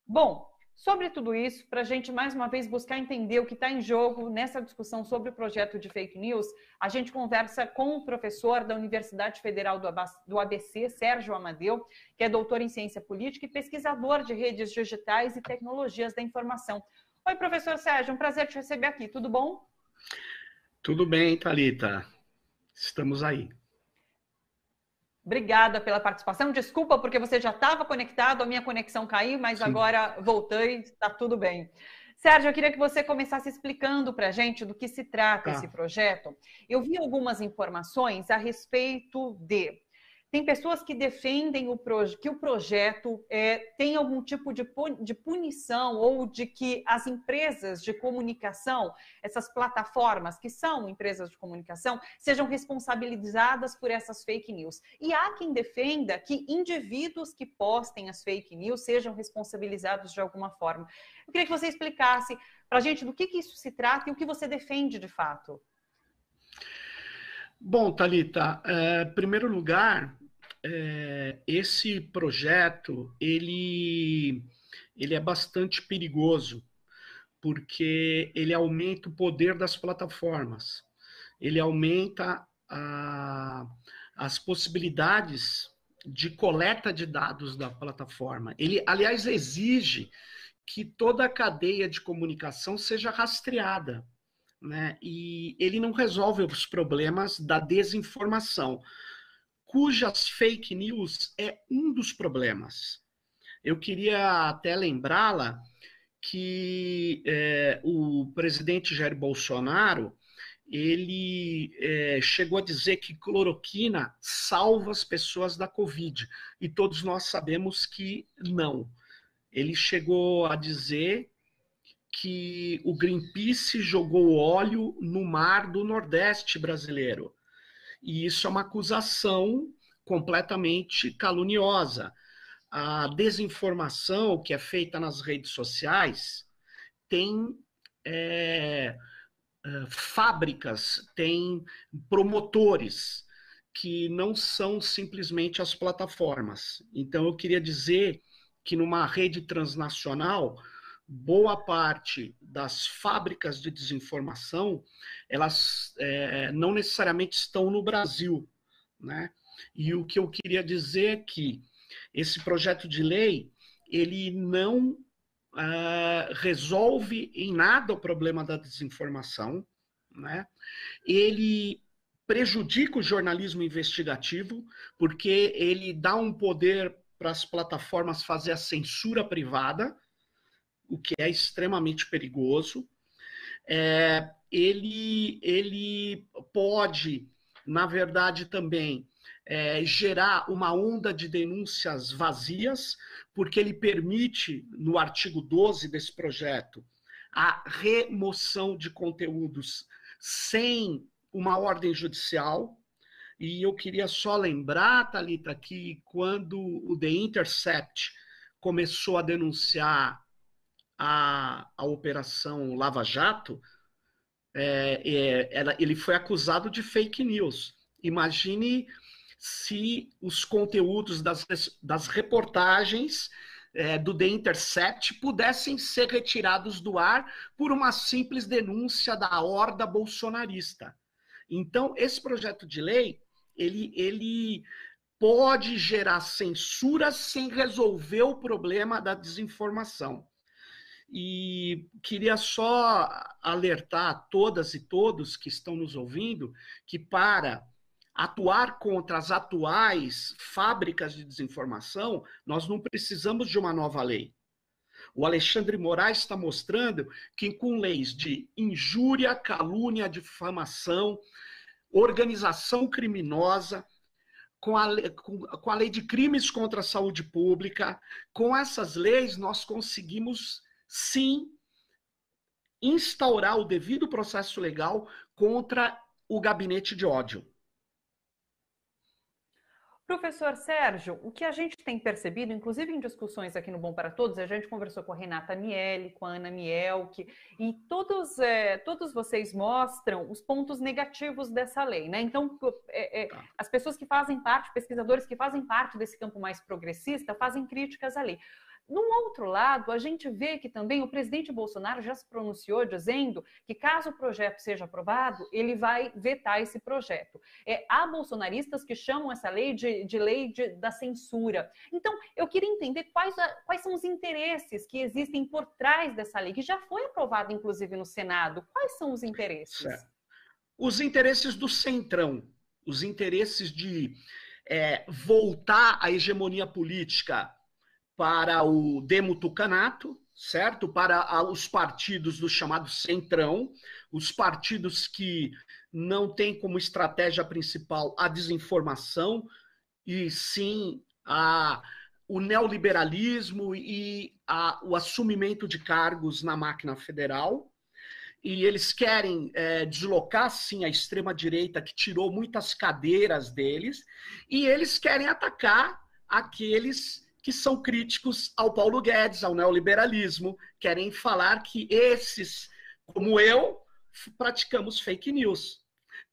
Bom, sobre tudo isso, para a gente mais uma vez buscar entender o que está em jogo nessa discussão sobre o projeto de fake news, a gente conversa com o professor da Universidade Federal do ABC, Sérgio Amadeu, que é doutor em ciência política e pesquisador de redes digitais e tecnologias da informação. Oi, professor Sérgio, um prazer te receber aqui, tudo bom? Tudo bem, Thalita. Estamos aí. Obrigada pela participação. Desculpa porque você já estava conectado, a minha conexão caiu, mas Sim. Agora voltei, está tudo bem. Sérgio, eu queria que você começasse explicando para a gente do que se trata esse projeto. Eu vi algumas informações a respeito de... Tem pessoas que defendem que o projeto tem algum tipo de punição ou de que as empresas de comunicação, essas plataformas que são empresas de comunicação, sejam responsabilizadas por essas fake news. E há quem defenda que indivíduos que postem as fake news sejam responsabilizados de alguma forma. Eu queria que você explicasse para a gente do que isso se trata e o que você defende de fato. Bom, Thalita, em primeiro lugar, esse projeto ele é bastante perigoso, porque ele aumenta o poder das plataformas, ele aumenta a as possibilidades de coleta de dados da plataforma. Ele, aliás, exige que toda a cadeia de comunicação seja rastreada, né? E ele não resolve os problemas da desinformação, cujas fake news é um dos problemas. Eu queria até lembrá-la que o presidente Jair Bolsonaro, ele chegou a dizer que cloroquina salva as pessoas da Covid, e todos nós sabemos que não. Ele chegou a dizer que o Greenpeace jogou óleo no mar do Nordeste brasileiro. E isso é uma acusação completamente caluniosa. A desinformação que é feita nas redes sociais tem fábricas, tem promotores que não são simplesmente as plataformas. Então eu queria dizer que numa rede transnacional, boa parte das fábricas de desinformação, elas não necessariamente estão no Brasil, né? E o que eu queria dizer é que esse projeto de lei, ele não resolve em nada o problema da desinformação, né? Ele prejudica o jornalismo investigativo, porque ele dá um poder para as plataformas fazer a censura privada, o que é extremamente perigoso. Ele pode, na verdade, também gerar uma onda de denúncias vazias, porque ele permite, no artigo 12 desse projeto, a remoção de conteúdos sem uma ordem judicial. E eu queria só lembrar, Thalita, que quando o The Intercept começou a denunciar a Operação Lava Jato, ele foi acusado de fake news. Imagine se os conteúdos das reportagens do The Intercept pudessem ser retirados do ar por uma simples denúncia da horda bolsonarista. Então, esse projeto de lei, ele pode gerar censura sem resolver o problema da desinformação. E queria só alertar a todas e todos que estão nos ouvindo que, para atuar contra as atuais fábricas de desinformação, nós não precisamos de uma nova lei. O Alexandre Moraes está mostrando que com leis de injúria, calúnia, difamação, organização criminosa, com a lei de crimes contra a saúde pública, com essas leis nós conseguimos, sim, instaurar o devido processo legal contra o gabinete de ódio. Professor Sérgio, o que a gente tem percebido, inclusive em discussões aqui no Bom para Todos, a gente conversou com a Renata Miele, com a Ana Mielke, e todos vocês mostram os pontos negativos dessa lei, né? Então, as pessoas que fazem parte, pesquisadores que fazem parte desse campo mais progressista, fazem críticas à lei. No outro lado, a gente vê que também o presidente Bolsonaro já se pronunciou dizendo que, caso o projeto seja aprovado, ele vai vetar esse projeto. Há bolsonaristas que chamam essa lei de lei da censura. Então, eu queria entender quais são os interesses que existem por trás dessa lei, que já foi aprovada, inclusive, no Senado. Quais são os interesses? Certo. Os interesses do centrão, os interesses de voltar à hegemonia política para o demutucanato, certo? Para os partidos do chamado centrão, os partidos que não têm como estratégia principal a desinformação, e sim o neoliberalismo e o assumimento de cargos na máquina federal. E eles querem deslocar, sim, a extrema-direita, que tirou muitas cadeiras deles, e eles querem atacar aqueles que são críticos ao Paulo Guedes, ao neoliberalismo, querem falar que esses, como eu, praticamos fake news.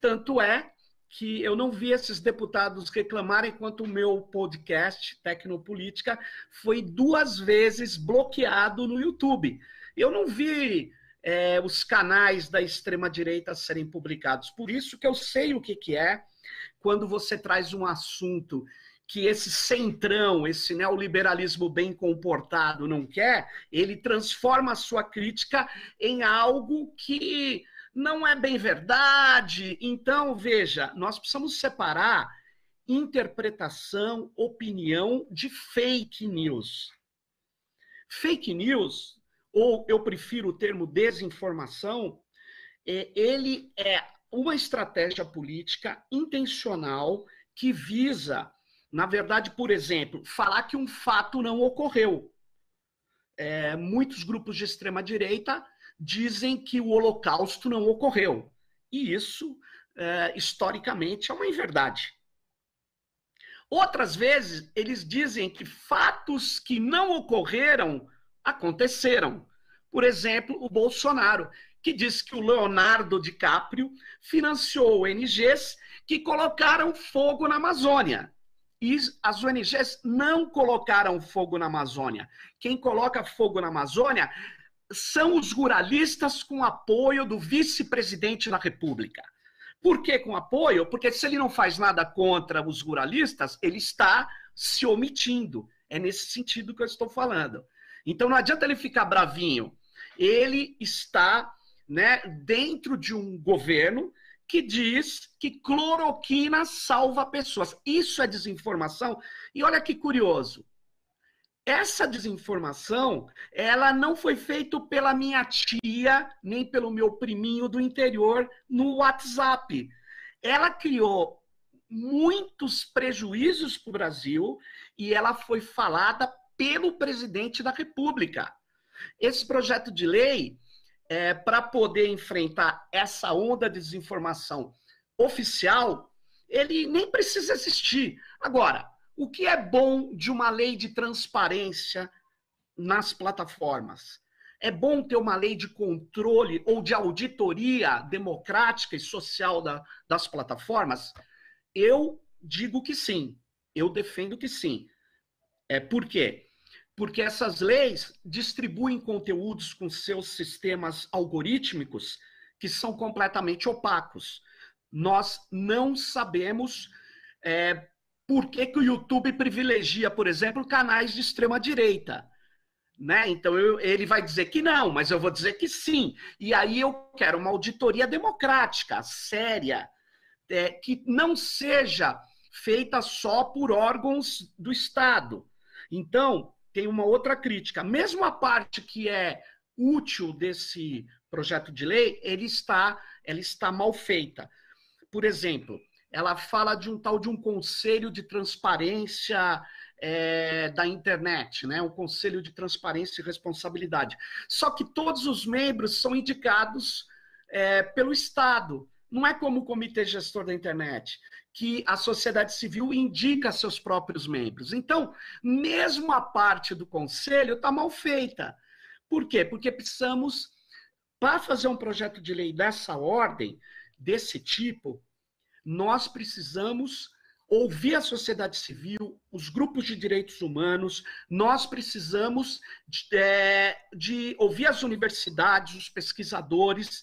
Tanto é que eu não vi esses deputados reclamarem quanto o meu podcast, Tecnopolítica, foi 2 vezes bloqueado no YouTube. Eu não vi os canais da extrema-direita serem publicados. Por isso que eu sei o que é quando você traz um assunto que esse centrão, esse neoliberalismo bem comportado não quer, ele transforma a sua crítica em algo que não é bem verdade. Então, veja, nós precisamos separar interpretação, opinião de fake news. Fake news, ou eu prefiro o termo desinformação, ele é uma estratégia política intencional que visa, na verdade, por exemplo, falar que um fato não ocorreu. Muitos grupos de extrema-direita dizem que o Holocausto não ocorreu. E isso, historicamente, é uma inverdade. Outras vezes, eles dizem que fatos que não ocorreram aconteceram. Por exemplo, o Bolsonaro, que diz que o Leonardo DiCaprio financiou ONGs que colocaram fogo na Amazônia. E as ONGs não colocaram fogo na Amazônia. Quem coloca fogo na Amazônia são os ruralistas com apoio do vice-presidente da República. Por que com apoio? Porque se ele não faz nada contra os ruralistas, ele está se omitindo. É nesse sentido que eu estou falando. Então não adianta ele ficar bravinho. Ele está, né, dentro de um governo que diz que cloroquina salva pessoas. Isso é desinformação. E olha que curioso. Essa desinformação, ela não foi feita pela minha tia, nem pelo meu priminho do interior no WhatsApp. Ela criou muitos prejuízos para o Brasil e ela foi falada pelo presidente da República. Esse projeto de lei, para poder enfrentar essa onda de desinformação oficial, ele nem precisa existir. Agora, o que é bom de uma lei de transparência nas plataformas? É bom ter uma lei de controle ou de auditoria democrática e social das plataformas? Eu digo que sim. Eu defendo que sim. Por quê? Porque essas leis distribuem conteúdos com seus sistemas algorítmicos que são completamente opacos. Nós não sabemos por que o YouTube privilegia, por exemplo, canais de extrema-direita. Né? Então ele vai dizer que não, mas eu vou dizer que sim. E aí eu quero uma auditoria democrática, séria, que não seja feita só por órgãos do Estado. Então, tem uma outra crítica. Mesmo a parte que é útil desse projeto de lei, ela está mal feita. Por exemplo, ela fala de um tal de um conselho de transparência da internet, né? Um conselho de transparência e responsabilidade. Só que todos os membros são indicados pelo Estado. Não é como o Comitê Gestor da Internet, que a sociedade civil indica seus próprios membros. Então, mesmo a parte do conselho está mal feita. Por quê? Porque precisamos, para fazer um projeto de lei dessa ordem, desse tipo, nós precisamos ouvir a sociedade civil, os grupos de direitos humanos, nós precisamos de ouvir as universidades, os pesquisadores,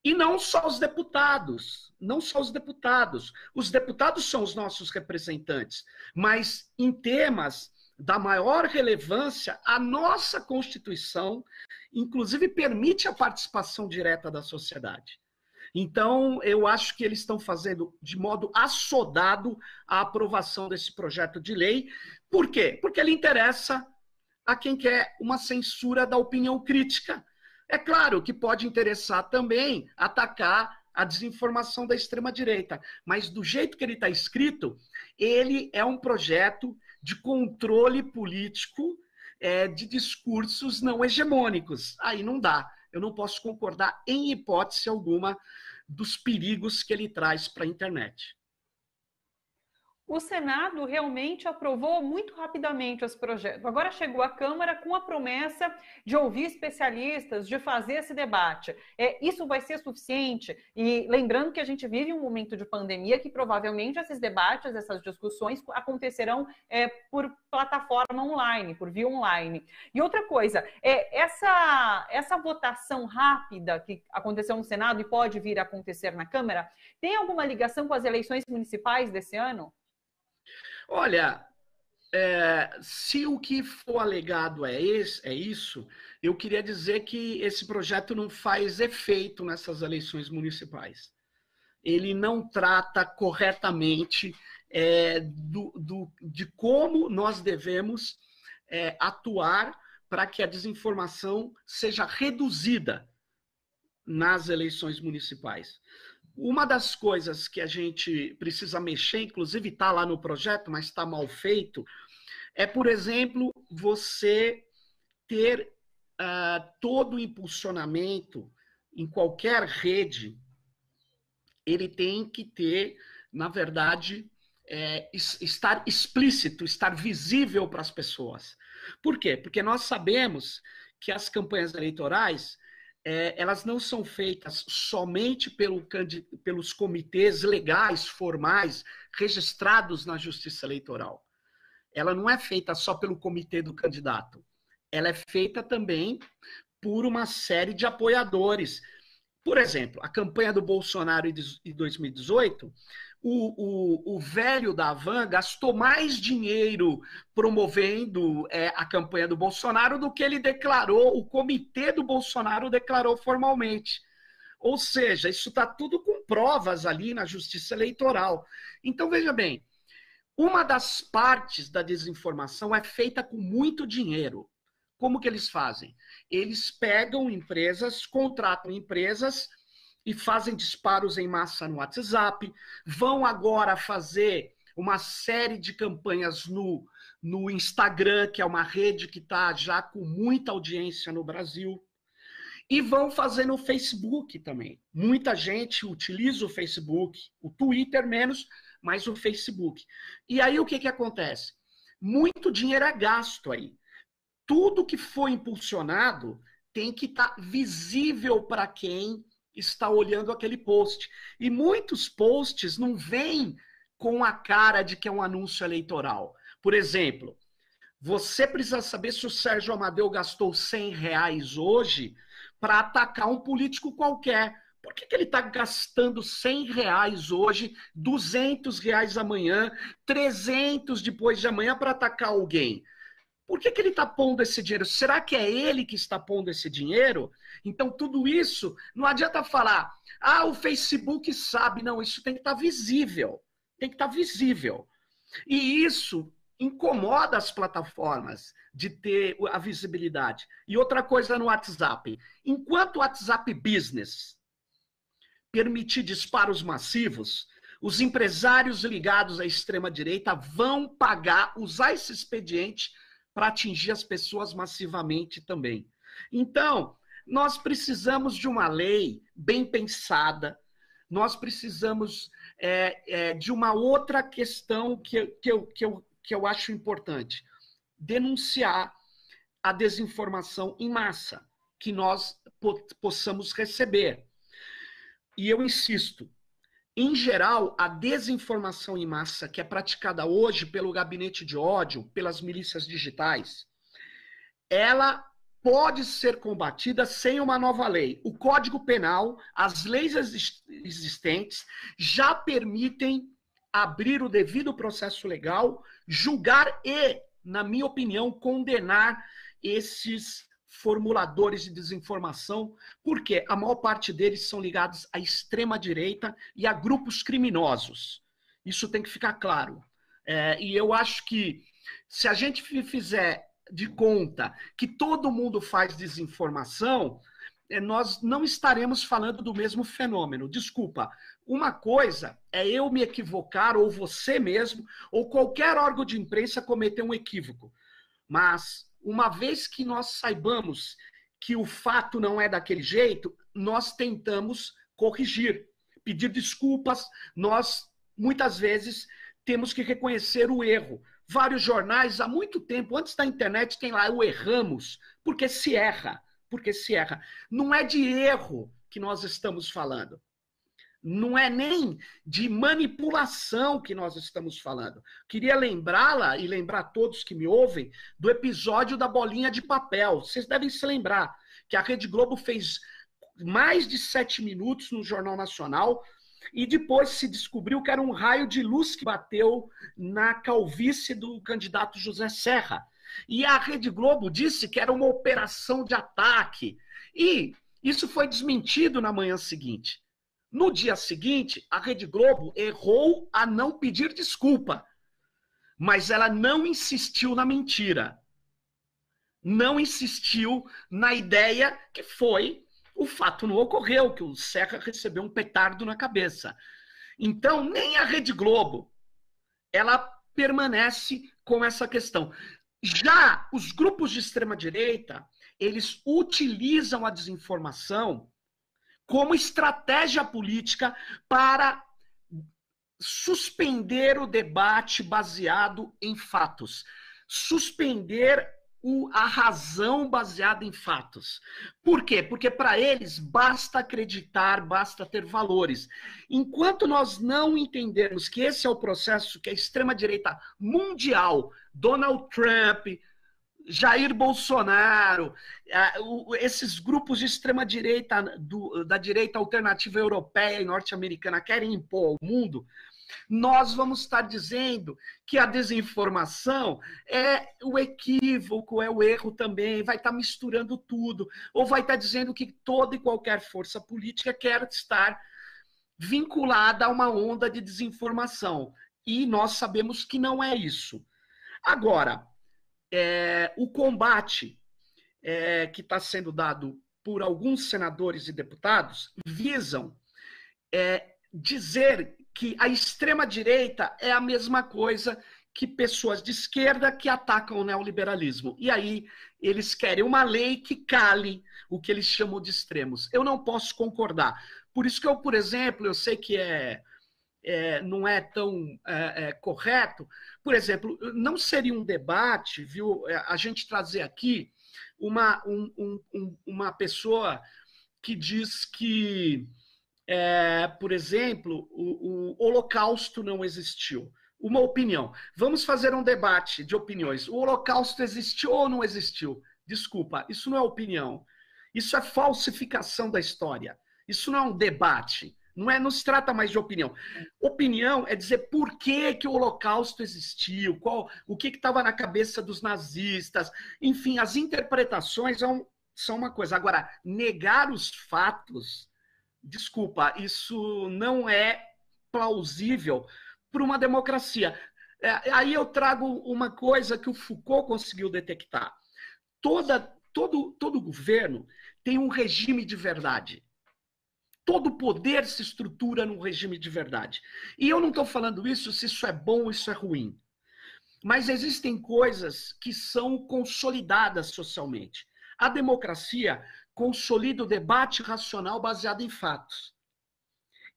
e não só os deputados, não só os deputados. Os deputados são os nossos representantes, mas em temas da maior relevância, a nossa Constituição, inclusive, permite a participação direta da sociedade. Então, eu acho que eles estão fazendo de modo assodado a aprovação desse projeto de lei. Por quê? Porque ele interessa a quem quer uma censura da opinião crítica. É claro que pode interessar também atacar a desinformação da extrema-direita, mas do jeito que ele está escrito, ele é um projeto de controle político de discursos não hegemônicos. Aí não dá. Eu não posso concordar em hipótese alguma dos perigos que ele traz para a internet. o Senado realmente aprovou muito rapidamente esse projeto. Agora chegou à Câmara com a promessa de ouvir especialistas, de fazer esse debate. Isso vai ser suficiente? E lembrando que a gente vive um momento de pandemia que provavelmente esses debates, essas discussões acontecerão por plataforma online, por via online. E outra coisa, essa votação rápida que aconteceu no Senado e pode vir a acontecer na Câmara, tem alguma ligação com as eleições municipais desse ano? Olha, se o que for alegado é isso, eu queria dizer que esse projeto não faz efeito nessas eleições municipais. Ele não trata corretamente de como nós devemos atuar para que a desinformação seja reduzida nas eleições municipais. Uma das coisas que a gente precisa mexer, inclusive está lá no projeto, mas está mal feito, é, por exemplo, você ter todo o impulsionamento em qualquer rede, ele tem que ter, na verdade, estar explícito, estar visível para as pessoas. Por quê? Porque nós sabemos que as campanhas eleitorais elas não são feitas somente pelos comitês legais, formais, registrados na Justiça Eleitoral. Ela não é feita só pelo comitê do candidato. Ela é feita também por uma série de apoiadores. Por exemplo, a campanha do Bolsonaro em 2018, o velho da Havan gastou mais dinheiro promovendo a campanha do Bolsonaro do que ele declarou, o comitê do Bolsonaro declarou formalmente. Ou seja, isso está tudo com provas ali na Justiça Eleitoral. Então, veja bem, uma das partes da desinformação é feita com muito dinheiro. Como que eles fazem? Eles pegam empresas, contratam empresas e fazem disparos em massa no WhatsApp, vão agora fazer uma série de campanhas no Instagram, que é uma rede que está já com muita audiência no Brasil, e vão fazer no Facebook também. Muita gente utiliza o Facebook, o Twitter menos, mas o Facebook. E aí o que acontece? Muito dinheiro é gasto aí. Tudo que foi impulsionado tem que estar visível para quem está olhando aquele post. E muitos posts não vêm com a cara de que é um anúncio eleitoral. Por exemplo, você precisa saber se o Sérgio Amadeu gastou R$100 hoje para atacar um político qualquer. Por que ele está gastando R$100 hoje, R$200 amanhã, 300 depois de amanhã para atacar alguém? Por que ele está pondo esse dinheiro? Será que é ele que está pondo esse dinheiro? Então, tudo isso, não adianta falar, o Facebook sabe. Não, isso tem que estar visível. Tem que estar visível. E isso incomoda as plataformas de ter a visibilidade. E outra coisa no WhatsApp. Enquanto o WhatsApp Business permitir disparos massivos, os empresários ligados à extrema-direita vão usar esse expediente para atingir as pessoas massivamente também. Então, nós precisamos de uma lei bem pensada, nós precisamos de uma outra questão que eu acho importante, denunciar a desinformação em massa, que nós possamos receber. E eu insisto, em geral, a desinformação em massa que é praticada hoje pelo gabinete de ódio, pelas milícias digitais, ela pode ser combatida sem uma nova lei. O Código Penal, as leis existentes já permitem abrir o devido processo legal, julgar e, na minha opinião, condenar esses formuladores de desinformação, porque a maior parte deles são ligados à extrema-direita e a grupos criminosos. Isso tem que ficar claro. E eu acho que, se a gente fizer de conta que todo mundo faz desinformação, nós não estaremos falando do mesmo fenômeno. Desculpa, uma coisa é eu me equivocar, ou você mesmo, ou qualquer órgão de imprensa cometer um equívoco. Mas uma vez que nós saibamos que o fato não é daquele jeito, nós tentamos corrigir, pedir desculpas. Nós, muitas vezes, temos que reconhecer o erro. Vários jornais, há muito tempo, antes da internet, tem lá o erramos, porque se erra. Não é de erro que nós estamos falando. Não é nem de manipulação que nós estamos falando. Queria lembrá-la e lembrar todos que me ouvem do episódio da bolinha de papel. Vocês devem se lembrar que a Rede Globo fez mais de 7 minutos no Jornal Nacional e depois se descobriu que era um raio de luz que bateu na calvície do candidato José Serra. E a Rede Globo disse que era uma operação de ataque. E isso foi desmentido na manhã seguinte. No dia seguinte, a Rede Globo errou a não pedir desculpa, mas ela não insistiu na mentira. Não insistiu na ideia que foi o fato não ocorreu, que o Serra recebeu um petardo na cabeça. Então, nem a Rede Globo, ela permanece com essa questão. Já os grupos de extrema-direita, eles utilizam a desinformação como estratégia política para suspender o debate baseado em fatos, suspender a razão baseada em fatos. Por quê? Porque para eles basta acreditar, basta ter valores. Enquanto nós não entendermos que esse é o processo que a extrema-direita mundial, Donald Trump, Jair Bolsonaro, esses grupos de extrema-direita, da direita alternativa europeia e norte-americana querem impor ao mundo, nós vamos estar dizendo que a desinformação é o equívoco, é o erro também, vai estar misturando tudo, ou vai estar dizendo que toda e qualquer força política quer estar vinculada a uma onda de desinformação. E nós sabemos que não é isso. Agora, o combate que está sendo dado por alguns senadores e deputados visam dizer que a extrema-direita é a mesma coisa que pessoas de esquerda que atacam o neoliberalismo. E aí eles querem uma lei que cale o que eles chamam de extremos. Eu não posso concordar. Por isso que eu, por exemplo, eu sei que não é tão correto. Por exemplo, não seria um debate, viu, a gente trazer aqui uma pessoa que diz que, por exemplo, o Holocausto não existiu. Uma opinião. Vamos fazer um debate de opiniões. O Holocausto existiu ou não existiu? Desculpa, isso não é opinião. Isso é falsificação da história. Isso não é um debate. Não se trata mais de opinião. Opinião é dizer por que o Holocausto existiu, o que estava na cabeça dos nazistas. Enfim, as interpretações são uma coisa. Agora, negar os fatos, desculpa, isso não é plausível para uma democracia. Aí eu trago uma coisa que o Foucault conseguiu detectar. Todo governo tem um regime de verdade. Todo poder se estrutura num regime de verdade. E eu não estou falando isso se isso é bom ou isso é ruim. Mas existem coisas que são consolidadas socialmente. A democracia consolida o debate racional baseado em fatos.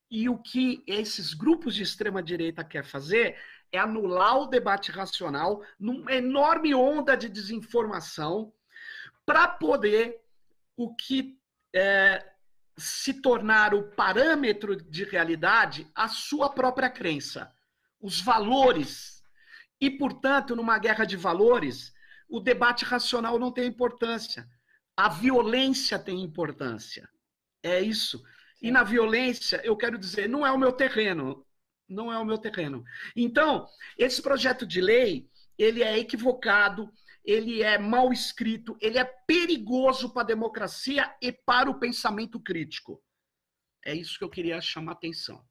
E o que esses grupos de extrema-direita querem fazer é anular o debate racional numa enorme onda de desinformação para poder se tornar o parâmetro de realidade a sua própria crença, os valores. E, portanto, numa guerra de valores, o debate racional não tem importância. A violência tem importância. É isso. E na violência, eu quero dizer, não é o meu terreno. Não é o meu terreno. Então, esse projeto de lei, ele é equivocado, ele é mal escrito, ele é perigoso para a democracia e para o pensamento crítico. É isso que eu queria chamar a atenção.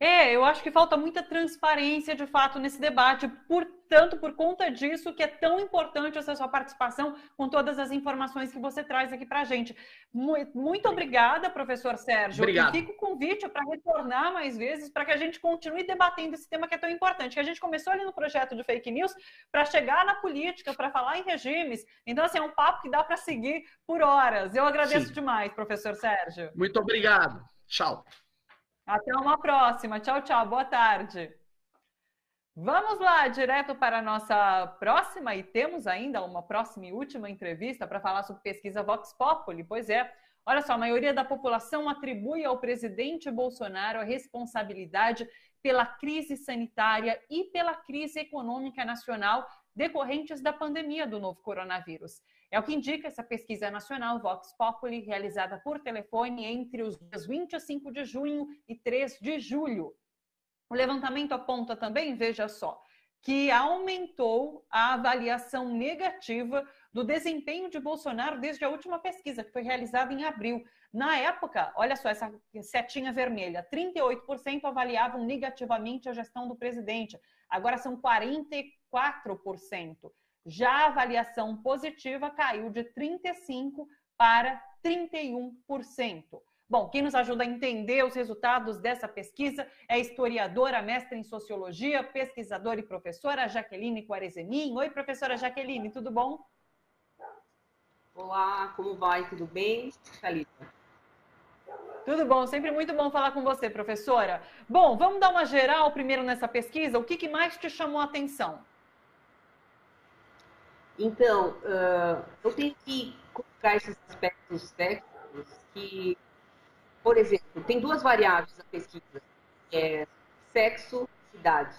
Eu acho que falta muita transparência, de fato, nesse debate. Portanto, por conta disso, que é tão importante essa sua participação com todas as informações que você traz aqui para a gente. Muito obrigada, professor Sérgio. Obrigado. E fica o convite para retornar mais vezes, para que a gente continue debatendo esse tema que é tão importante. Que a gente começou ali no projeto de fake news para chegar na política, para falar em regimes. Então, assim, é um papo que dá para seguir por horas. Eu agradeço demais, professor Sérgio. Muito obrigado. Tchau. Até uma próxima. Tchau, tchau. Boa tarde. Vamos lá, direto para a nossa próxima, e temos ainda uma próxima e última entrevista para falar sobre pesquisa Vox Populi. Pois é, olha só, a maioria da população atribui ao presidente Bolsonaro a responsabilidade pela crise sanitária e pela crise econômica nacional decorrentes da pandemia do novo coronavírus. É o que indica essa pesquisa nacional Vox Populi, realizada por telefone entre os dias 25 de junho e 3 de julho. O levantamento aponta também, veja só, que aumentou a avaliação negativa do desempenho de Bolsonaro desde a última pesquisa, que foi realizada em abril. Na época, olha só essa setinha vermelha, 38% avaliavam negativamente a gestão do presidente, agora são 44%. Já a avaliação positiva caiu de 35% para 31%. Bom, quem nos ajuda a entender os resultados dessa pesquisa é a historiadora, mestre em sociologia, pesquisadora e professora Jaqueline Quarezemin. Oi, professora Jaqueline, tudo bom? Olá, como vai? Tudo bem? Thalita? Tudo bom, sempre muito bom falar com você, professora. Bom, vamos dar uma geral primeiro nessa pesquisa. O que mais te chamou a atenção? Então, eu tenho que colocar esses aspectos técnicos que, por exemplo, tem duas variáveis na pesquisa, que é sexo e idade.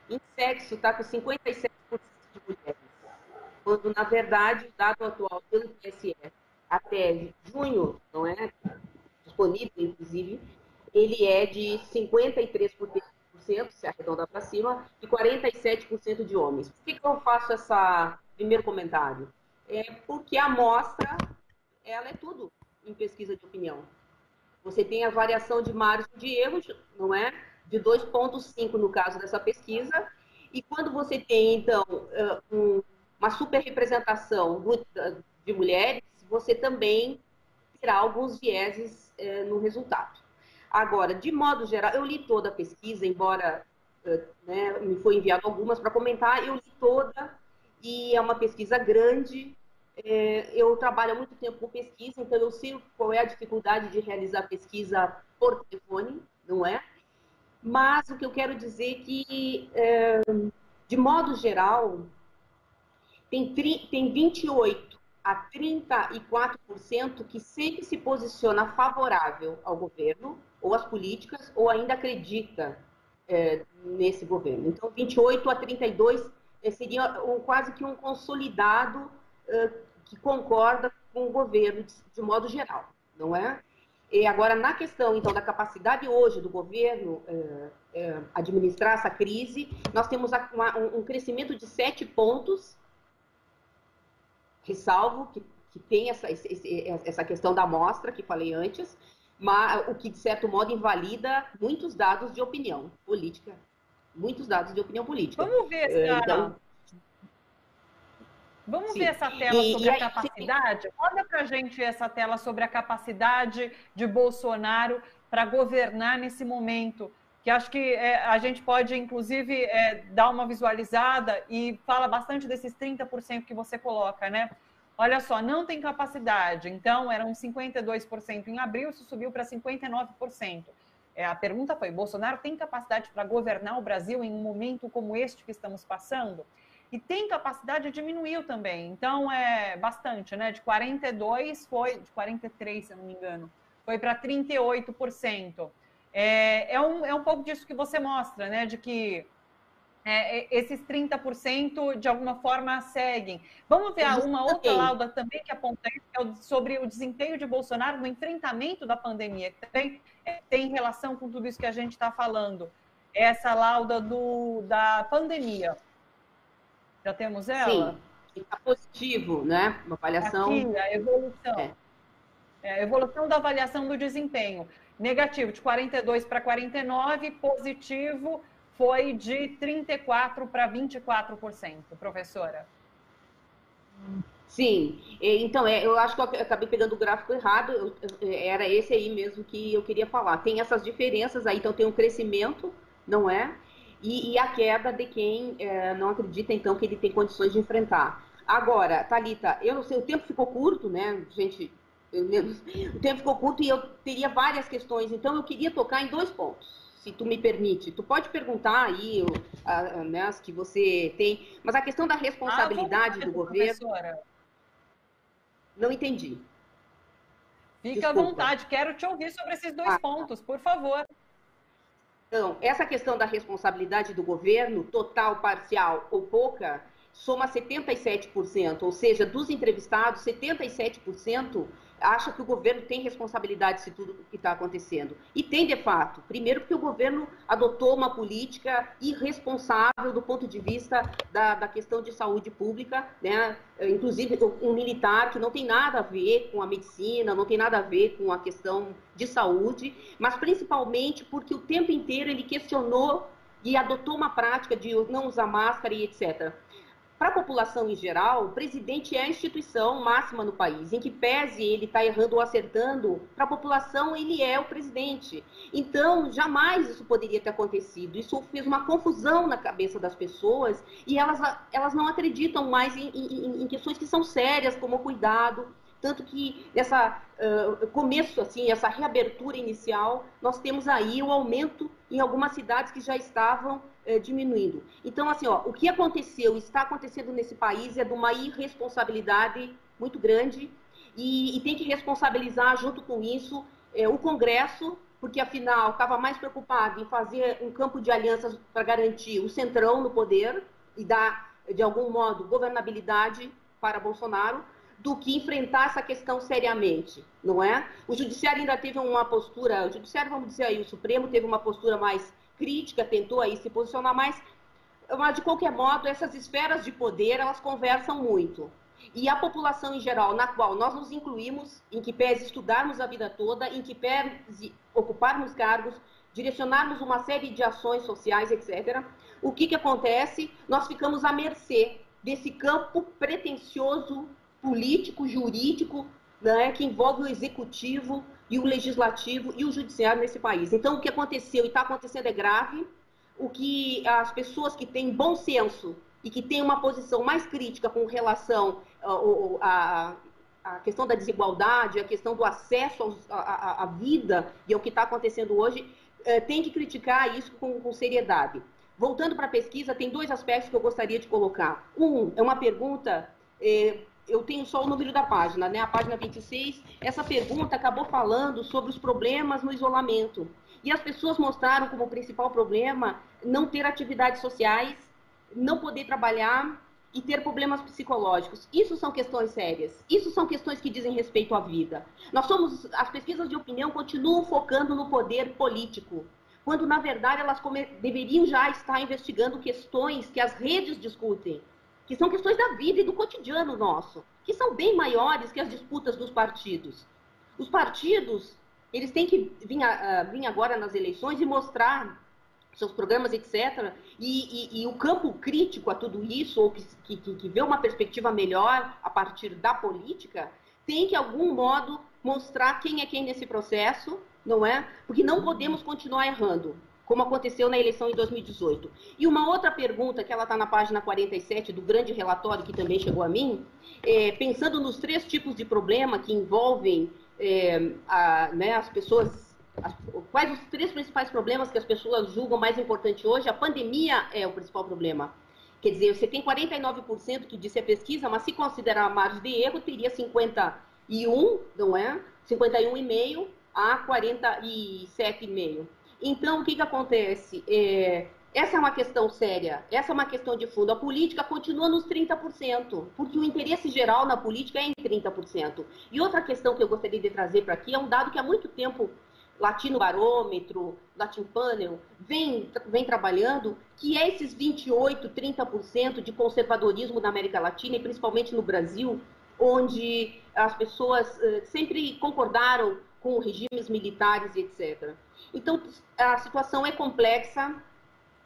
Em sexo está com 57% de mulheres, quando, na verdade, o dado atual pelo TSE até junho, não é disponível, inclusive, ele é de 53%, se arredondar para cima, e 47% de homens. Por que eu faço esse primeiro comentário? É porque a amostra, ela é tudo em pesquisa de opinião. Você tem a variação de margem de erro, não é? De 2,5 no caso dessa pesquisa. E quando você tem, então, uma superrepresentação de mulheres, você também terá alguns vieses no resultado. Agora, de modo geral, eu li toda a pesquisa, embora me foi enviado algumas para comentar, eu li toda e é uma pesquisa grande. Eu trabalho há muito tempo com pesquisa, então eu sei qual é a dificuldade de realizar pesquisa por telefone, não é? Mas o que eu quero dizer é que, de modo geral, tem 28% a 34% que sempre se posiciona favorável ao governo, ou às políticas, ou ainda acredita nesse governo. Então, 28% a 32% seria quase que um consolidado que concorda com o governo de modo geral, não é? E agora, na questão, então, da capacidade hoje do governo administrar essa crise, nós temos um crescimento de 7 pontos, ressalvo que tem essa questão da amostra, que falei antes, mas o que, de certo modo, invalida muitos dados de opinião política. Muitos dados de opinião política. Vamos ver essa... Vamos ver essa tela sobre a capacidade? Olha para a gente essa tela sobre a capacidade de Bolsonaro para governar nesse momento, que acho que a gente pode, inclusive, dar uma visualizada e fala bastante desses 30% que você coloca, né? Olha só, não tem capacidade. Então, eram 52% em abril, isso subiu para 59%. A pergunta foi, Bolsonaro tem capacidade para governar o Brasil em um momento como este que estamos passando? E tem capacidade, diminuiu também. Então, é bastante, né? De 42% foi... De 43%, se eu não me engano. Foi para 38%. É um pouco disso que você mostra, né? De que esses 30%, de alguma forma, seguem. Vamos ver uma outra lauda também que aponta isso, que é sobre o desempenho de Bolsonaro no enfrentamento da pandemia, que também tem relação com tudo isso que a gente está falando. Essa lauda da pandemia. Já temos ela? Sim, está positivo, né? Uma avaliação... Aqui, a evolução. A evolução da avaliação do desempenho. Negativo, de 42% para 49%, positivo foi de 34% para 24%, professora. Sim, então, eu acho que eu acabei pegando o gráfico errado, era esse aí mesmo que eu queria falar. Tem essas diferenças aí, então tem um crescimento, não é? E a queda de quem não acredita, então, que ele tem condições de enfrentar. Agora, Thalita, eu não sei, o tempo ficou curto, né, gente? O tempo ficou curto e eu teria várias questões, então eu queria tocar em 2 pontos. se tu me permite. Tu pode perguntar aí né, as que você tem, mas a questão da responsabilidade do governo... Professora. Não entendi. Fica à vontade, quero te ouvir sobre esses dois pontos, por favor. Então, essa questão da responsabilidade do governo, total, parcial ou pouca, soma 77%, ou seja, dos entrevistados, 77% acha que o governo tem responsabilidade de tudo o que está acontecendo. E tem, de fato. Primeiro porque o governo adotou uma política irresponsável do ponto de vista da questão de saúde pública, né? Inclusive um militar que não tem nada a ver com a medicina, não tem nada a ver com a questão de saúde, mas principalmente porque o tempo inteiro ele questionou e adotou uma prática de não usar máscara e etc. Para a população em geral, o presidente é a instituição máxima no país. Em que pese ele está errando ou acertando, para a população ele é o presidente. Então, jamais isso poderia ter acontecido. Isso fez uma confusão na cabeça das pessoas e elas não acreditam mais em questões que são sérias, como o cuidado. Tanto que nessa começo, assim, essa reabertura inicial, nós temos aí o aumento em algumas cidades que já estavam diminuindo. Então, assim, ó, o que aconteceu, está acontecendo nesse país é de uma irresponsabilidade muito grande e tem que responsabilizar junto com isso o Congresso, porque afinal estava mais preocupado em fazer um campo de alianças para garantir o centrão no poder e dar, de algum modo, governabilidade para Bolsonaro, do que enfrentar essa questão seriamente, não é? O Judiciário ainda teve uma postura, o Judiciário, vamos dizer aí, o Supremo teve uma postura mais crítica, tentou aí se posicionar mais, mas de qualquer modo, essas esferas de poder, elas conversam muito. E a população em geral, na qual nós nos incluímos, em que pese estudarmos a vida toda, em que pese ocuparmos cargos, direcionarmos uma série de ações sociais, etc., o que acontece? Nós ficamos à mercê desse campo pretensioso, político, jurídico, né, que envolve o executivo e o legislativo e o judiciário nesse país. Então, o que aconteceu e está acontecendo é grave. O que as pessoas que têm bom senso e que têm uma posição mais crítica com relação à questão da desigualdade, a questão do acesso à vida e ao que está acontecendo hoje, tem que criticar isso com seriedade. Voltando para a pesquisa, tem dois aspectos que eu gostaria de colocar. Um, é uma pergunta... eu tenho só o número da página, né? A página 26, essa pergunta acabou falando sobre os problemas no isolamento. E as pessoas mostraram como principal problema não ter atividades sociais, não poder trabalhar e ter problemas psicológicos. Isso são questões sérias. Isso são questões que dizem respeito à vida. As pesquisas de opinião continuam focando no poder político, quando, na verdade, elas deveriam já estar investigando questões que as redes discutem, que são questões da vida e do cotidiano nosso, que são bem maiores que as disputas dos partidos. Os partidos, eles têm que vir agora nas eleições e mostrar seus programas, etc. E o campo crítico a tudo isso, ou que vê uma perspectiva melhor a partir da política, tem que, de algum modo, mostrar quem é quem nesse processo, não é? Porque não podemos continuar errando, como aconteceu na eleição em 2018. E uma outra pergunta, que ela está na página 47 do grande relatório que também chegou a mim, pensando nos 3 tipos de problema que envolvem né, as pessoas, quais os 3 principais problemas que as pessoas julgam mais importante hoje, a pandemia é o principal problema. Quer dizer, você tem 49% que disse a pesquisa, mas se considerar a margem de erro, teria 51, não é? 51,5 a 47,5. Então, o que acontece? Essa é uma questão séria, essa é uma questão de fundo. A política continua nos 30%, porque o interesse geral na política é em 30%. E outra questão que eu gostaria de trazer para aqui é um dado que há muito tempo Latino Barômetro, Latin Panel, vem trabalhando, que é esses 28%, 30% de conservadorismo na América Latina, e principalmente no Brasil, onde as pessoas sempre concordaram com regimes militares, etc. Então, a situação é complexa,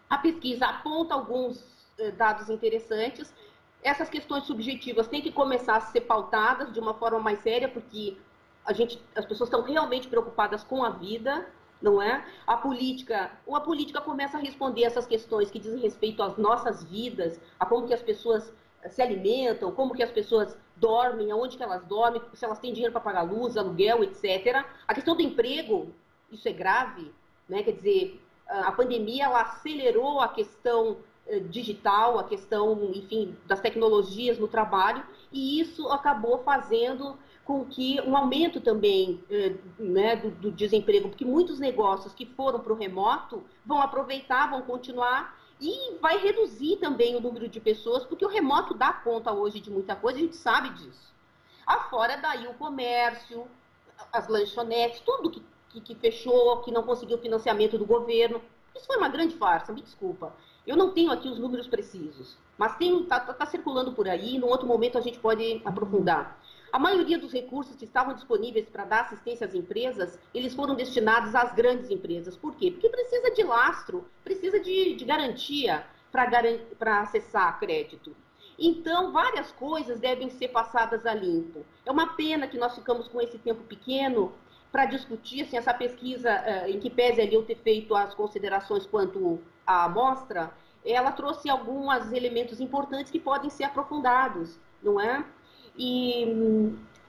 a pesquisa aponta alguns dados interessantes, essas questões subjetivas têm que começar a ser pautadas de uma forma mais séria, porque as pessoas estão realmente preocupadas com a vida, não é? A política começa a responder essas questões que dizem respeito às nossas vidas, a como que as pessoas se alimentam, como que as pessoas dormem, aonde que elas dormem, se elas têm dinheiro para pagar luz, aluguel, etc. A questão do emprego, isso é grave, né? Quer dizer, a pandemia ela acelerou a questão digital, a questão, enfim, das tecnologias no trabalho, e isso acabou fazendo com que um aumento também né, do desemprego, porque muitos negócios que foram para o remoto vão aproveitar, vão continuar, e vai reduzir também o número de pessoas, porque o remoto dá conta hoje de muita coisa, a gente sabe disso. Afora daí o comércio, as lanchonetes, tudo que fechou, que não conseguiu financiamento do governo. Isso foi uma grande farsa, me desculpa. Eu não tenho aqui os números precisos, mas tá circulando por aí, num outro momento a gente pode aprofundar. A maioria dos recursos que estavam disponíveis para dar assistência às empresas, eles foram destinados às grandes empresas. Por quê? Porque precisa de lastro, precisa de garantia para acessar crédito. Então, várias coisas devem ser passadas a limpo. É uma pena que nós ficamos com esse tempo pequeno para discutir assim, essa pesquisa, em que pese ali eu ter feito as considerações quanto à amostra, ela trouxe alguns elementos importantes que podem ser aprofundados, não é? E,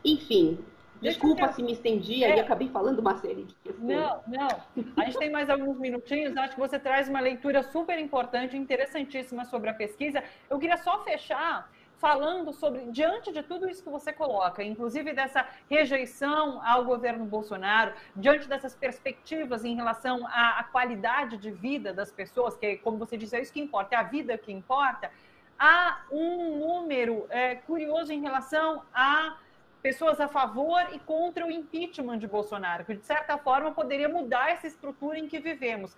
enfim, desculpa se me estendi aí, acabei falando uma série de questões. Não. A gente tem mais alguns minutinhos, acho que você traz uma leitura super importante, interessantíssima sobre a pesquisa. Eu queria só fechar falando sobre, diante de tudo isso que você coloca, inclusive dessa rejeição ao governo Bolsonaro, diante dessas perspectivas em relação à qualidade de vida das pessoas, que, como você disse, é isso que importa, é a vida que importa. Há um número curioso em relação a pessoas a favor e contra o impeachment de Bolsonaro, que de certa forma poderia mudar essa estrutura em que vivemos.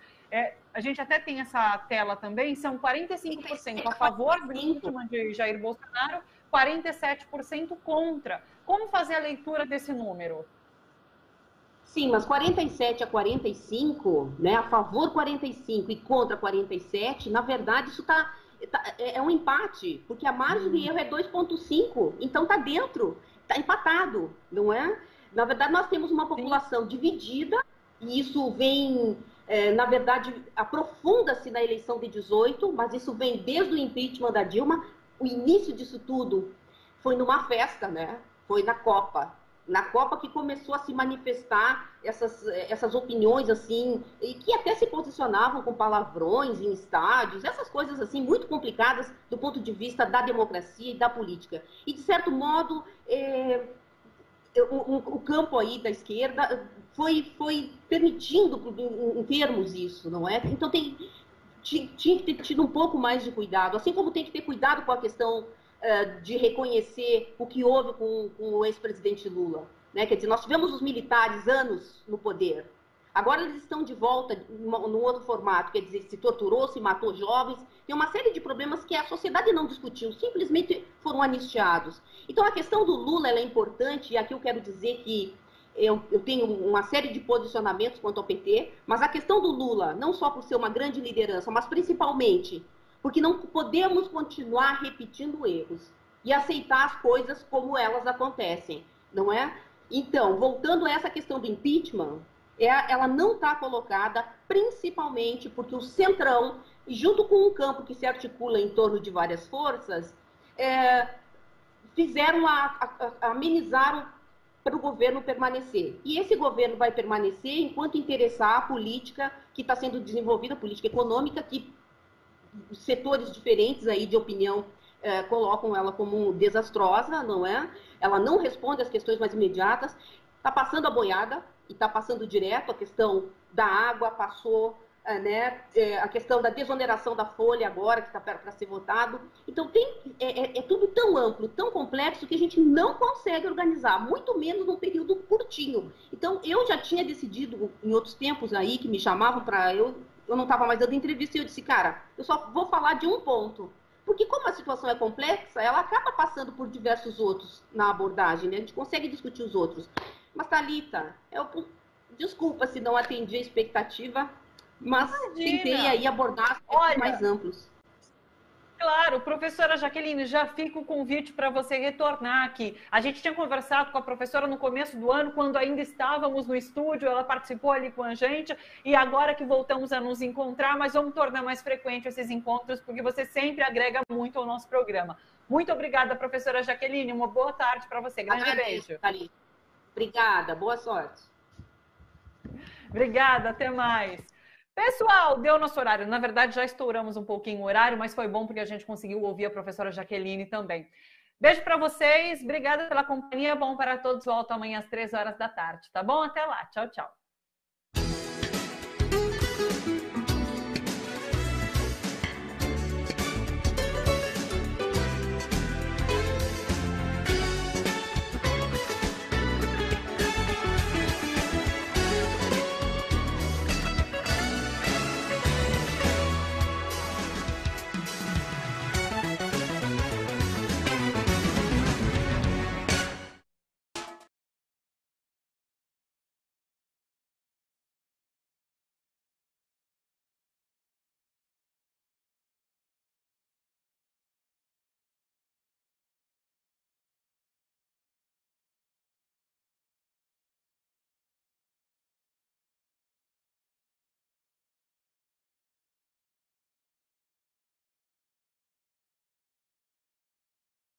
A gente até tem essa tela também, são 45% a favor do impeachment de Jair Bolsonaro, 47% contra. Como fazer a leitura desse número? Sim, mas 47 a 45, né, a favor 45 e contra 47, na verdade isso é um empate, porque a margem de erro é 2,5, então está dentro, está empatado, não é? Na verdade, nós temos uma população dividida, e isso vem, na verdade, aprofunda-se na eleição de 18, mas isso vem desde o impeachment da Dilma. O início disso tudo foi numa festa, né? Foi na Copa. Na Copa que começou a se manifestar essas opiniões, assim, e que até se posicionavam com palavrões em estádios, essas coisas, assim, muito complicadas do ponto de vista da democracia e da política. E, de certo modo, o campo aí da esquerda foi permitindo, em termos, isso, não é? Então, tinha que ter tido um pouco mais de cuidado, assim como tem que ter cuidado com a questão de reconhecer o que houve com o ex-presidente Lula, né? Quer dizer, nós tivemos os militares anos no poder, agora eles estão de volta num outro formato, quer dizer, se torturou, se matou jovens, tem uma série de problemas que a sociedade não discutiu, simplesmente foram anistiados. Então a questão do Lula ela é importante, e aqui eu quero dizer que eu tenho uma série de posicionamentos quanto ao PT, mas a questão do Lula, não só por ser uma grande liderança, mas principalmente porque não podemos continuar repetindo erros e aceitar as coisas como elas acontecem, não é? Então, voltando a essa questão do impeachment, ela não está colocada principalmente porque o Centrão, junto com um campo que se articula em torno de várias forças, amenizaram para o governo permanecer. E esse governo vai permanecer enquanto interessar a política que está sendo desenvolvida, a política econômica, que setores diferentes aí de opinião colocam ela como desastrosa, não é? Ela não responde às questões mais imediatas, está passando a boiada e está passando direto. A questão da água passou, né? A questão da desoneração da folha agora, que está para ser votado. Então, é tudo tão amplo, tão complexo, que a gente não consegue organizar, muito menos num período curtinho. Então, eu já tinha decidido, em outros tempos aí, que me chamavam para... Eu não estava mais dando entrevista, e eu disse, cara, eu só vou falar de um ponto. Porque como a situação é complexa, ela acaba passando por diversos outros na abordagem, né? A gente consegue discutir os outros. Mas, Thalita, desculpa se não atendi a expectativa, mas tentei aí abordar aspectos mais amplos. Claro, professora Jaqueline, já fica o convite para você retornar aqui. A gente tinha conversado com a professora no começo do ano, quando ainda estávamos no estúdio, ela participou ali com a gente, e agora que voltamos a nos encontrar, mas vamos tornar mais frequente esses encontros, porque você sempre agrega muito ao nosso programa. Muito obrigada, professora Jaqueline, uma boa tarde para você. Grande beijo. Thalita. Obrigada, boa sorte. Obrigada, até mais. Pessoal, deu nosso horário. Na verdade, já estouramos um pouquinho o horário, mas foi bom porque a gente conseguiu ouvir a professora Jaqueline também. Beijo para vocês, obrigada pela companhia, bom para todos, volto amanhã às 3 horas da tarde, tá bom? Até lá, tchau, tchau.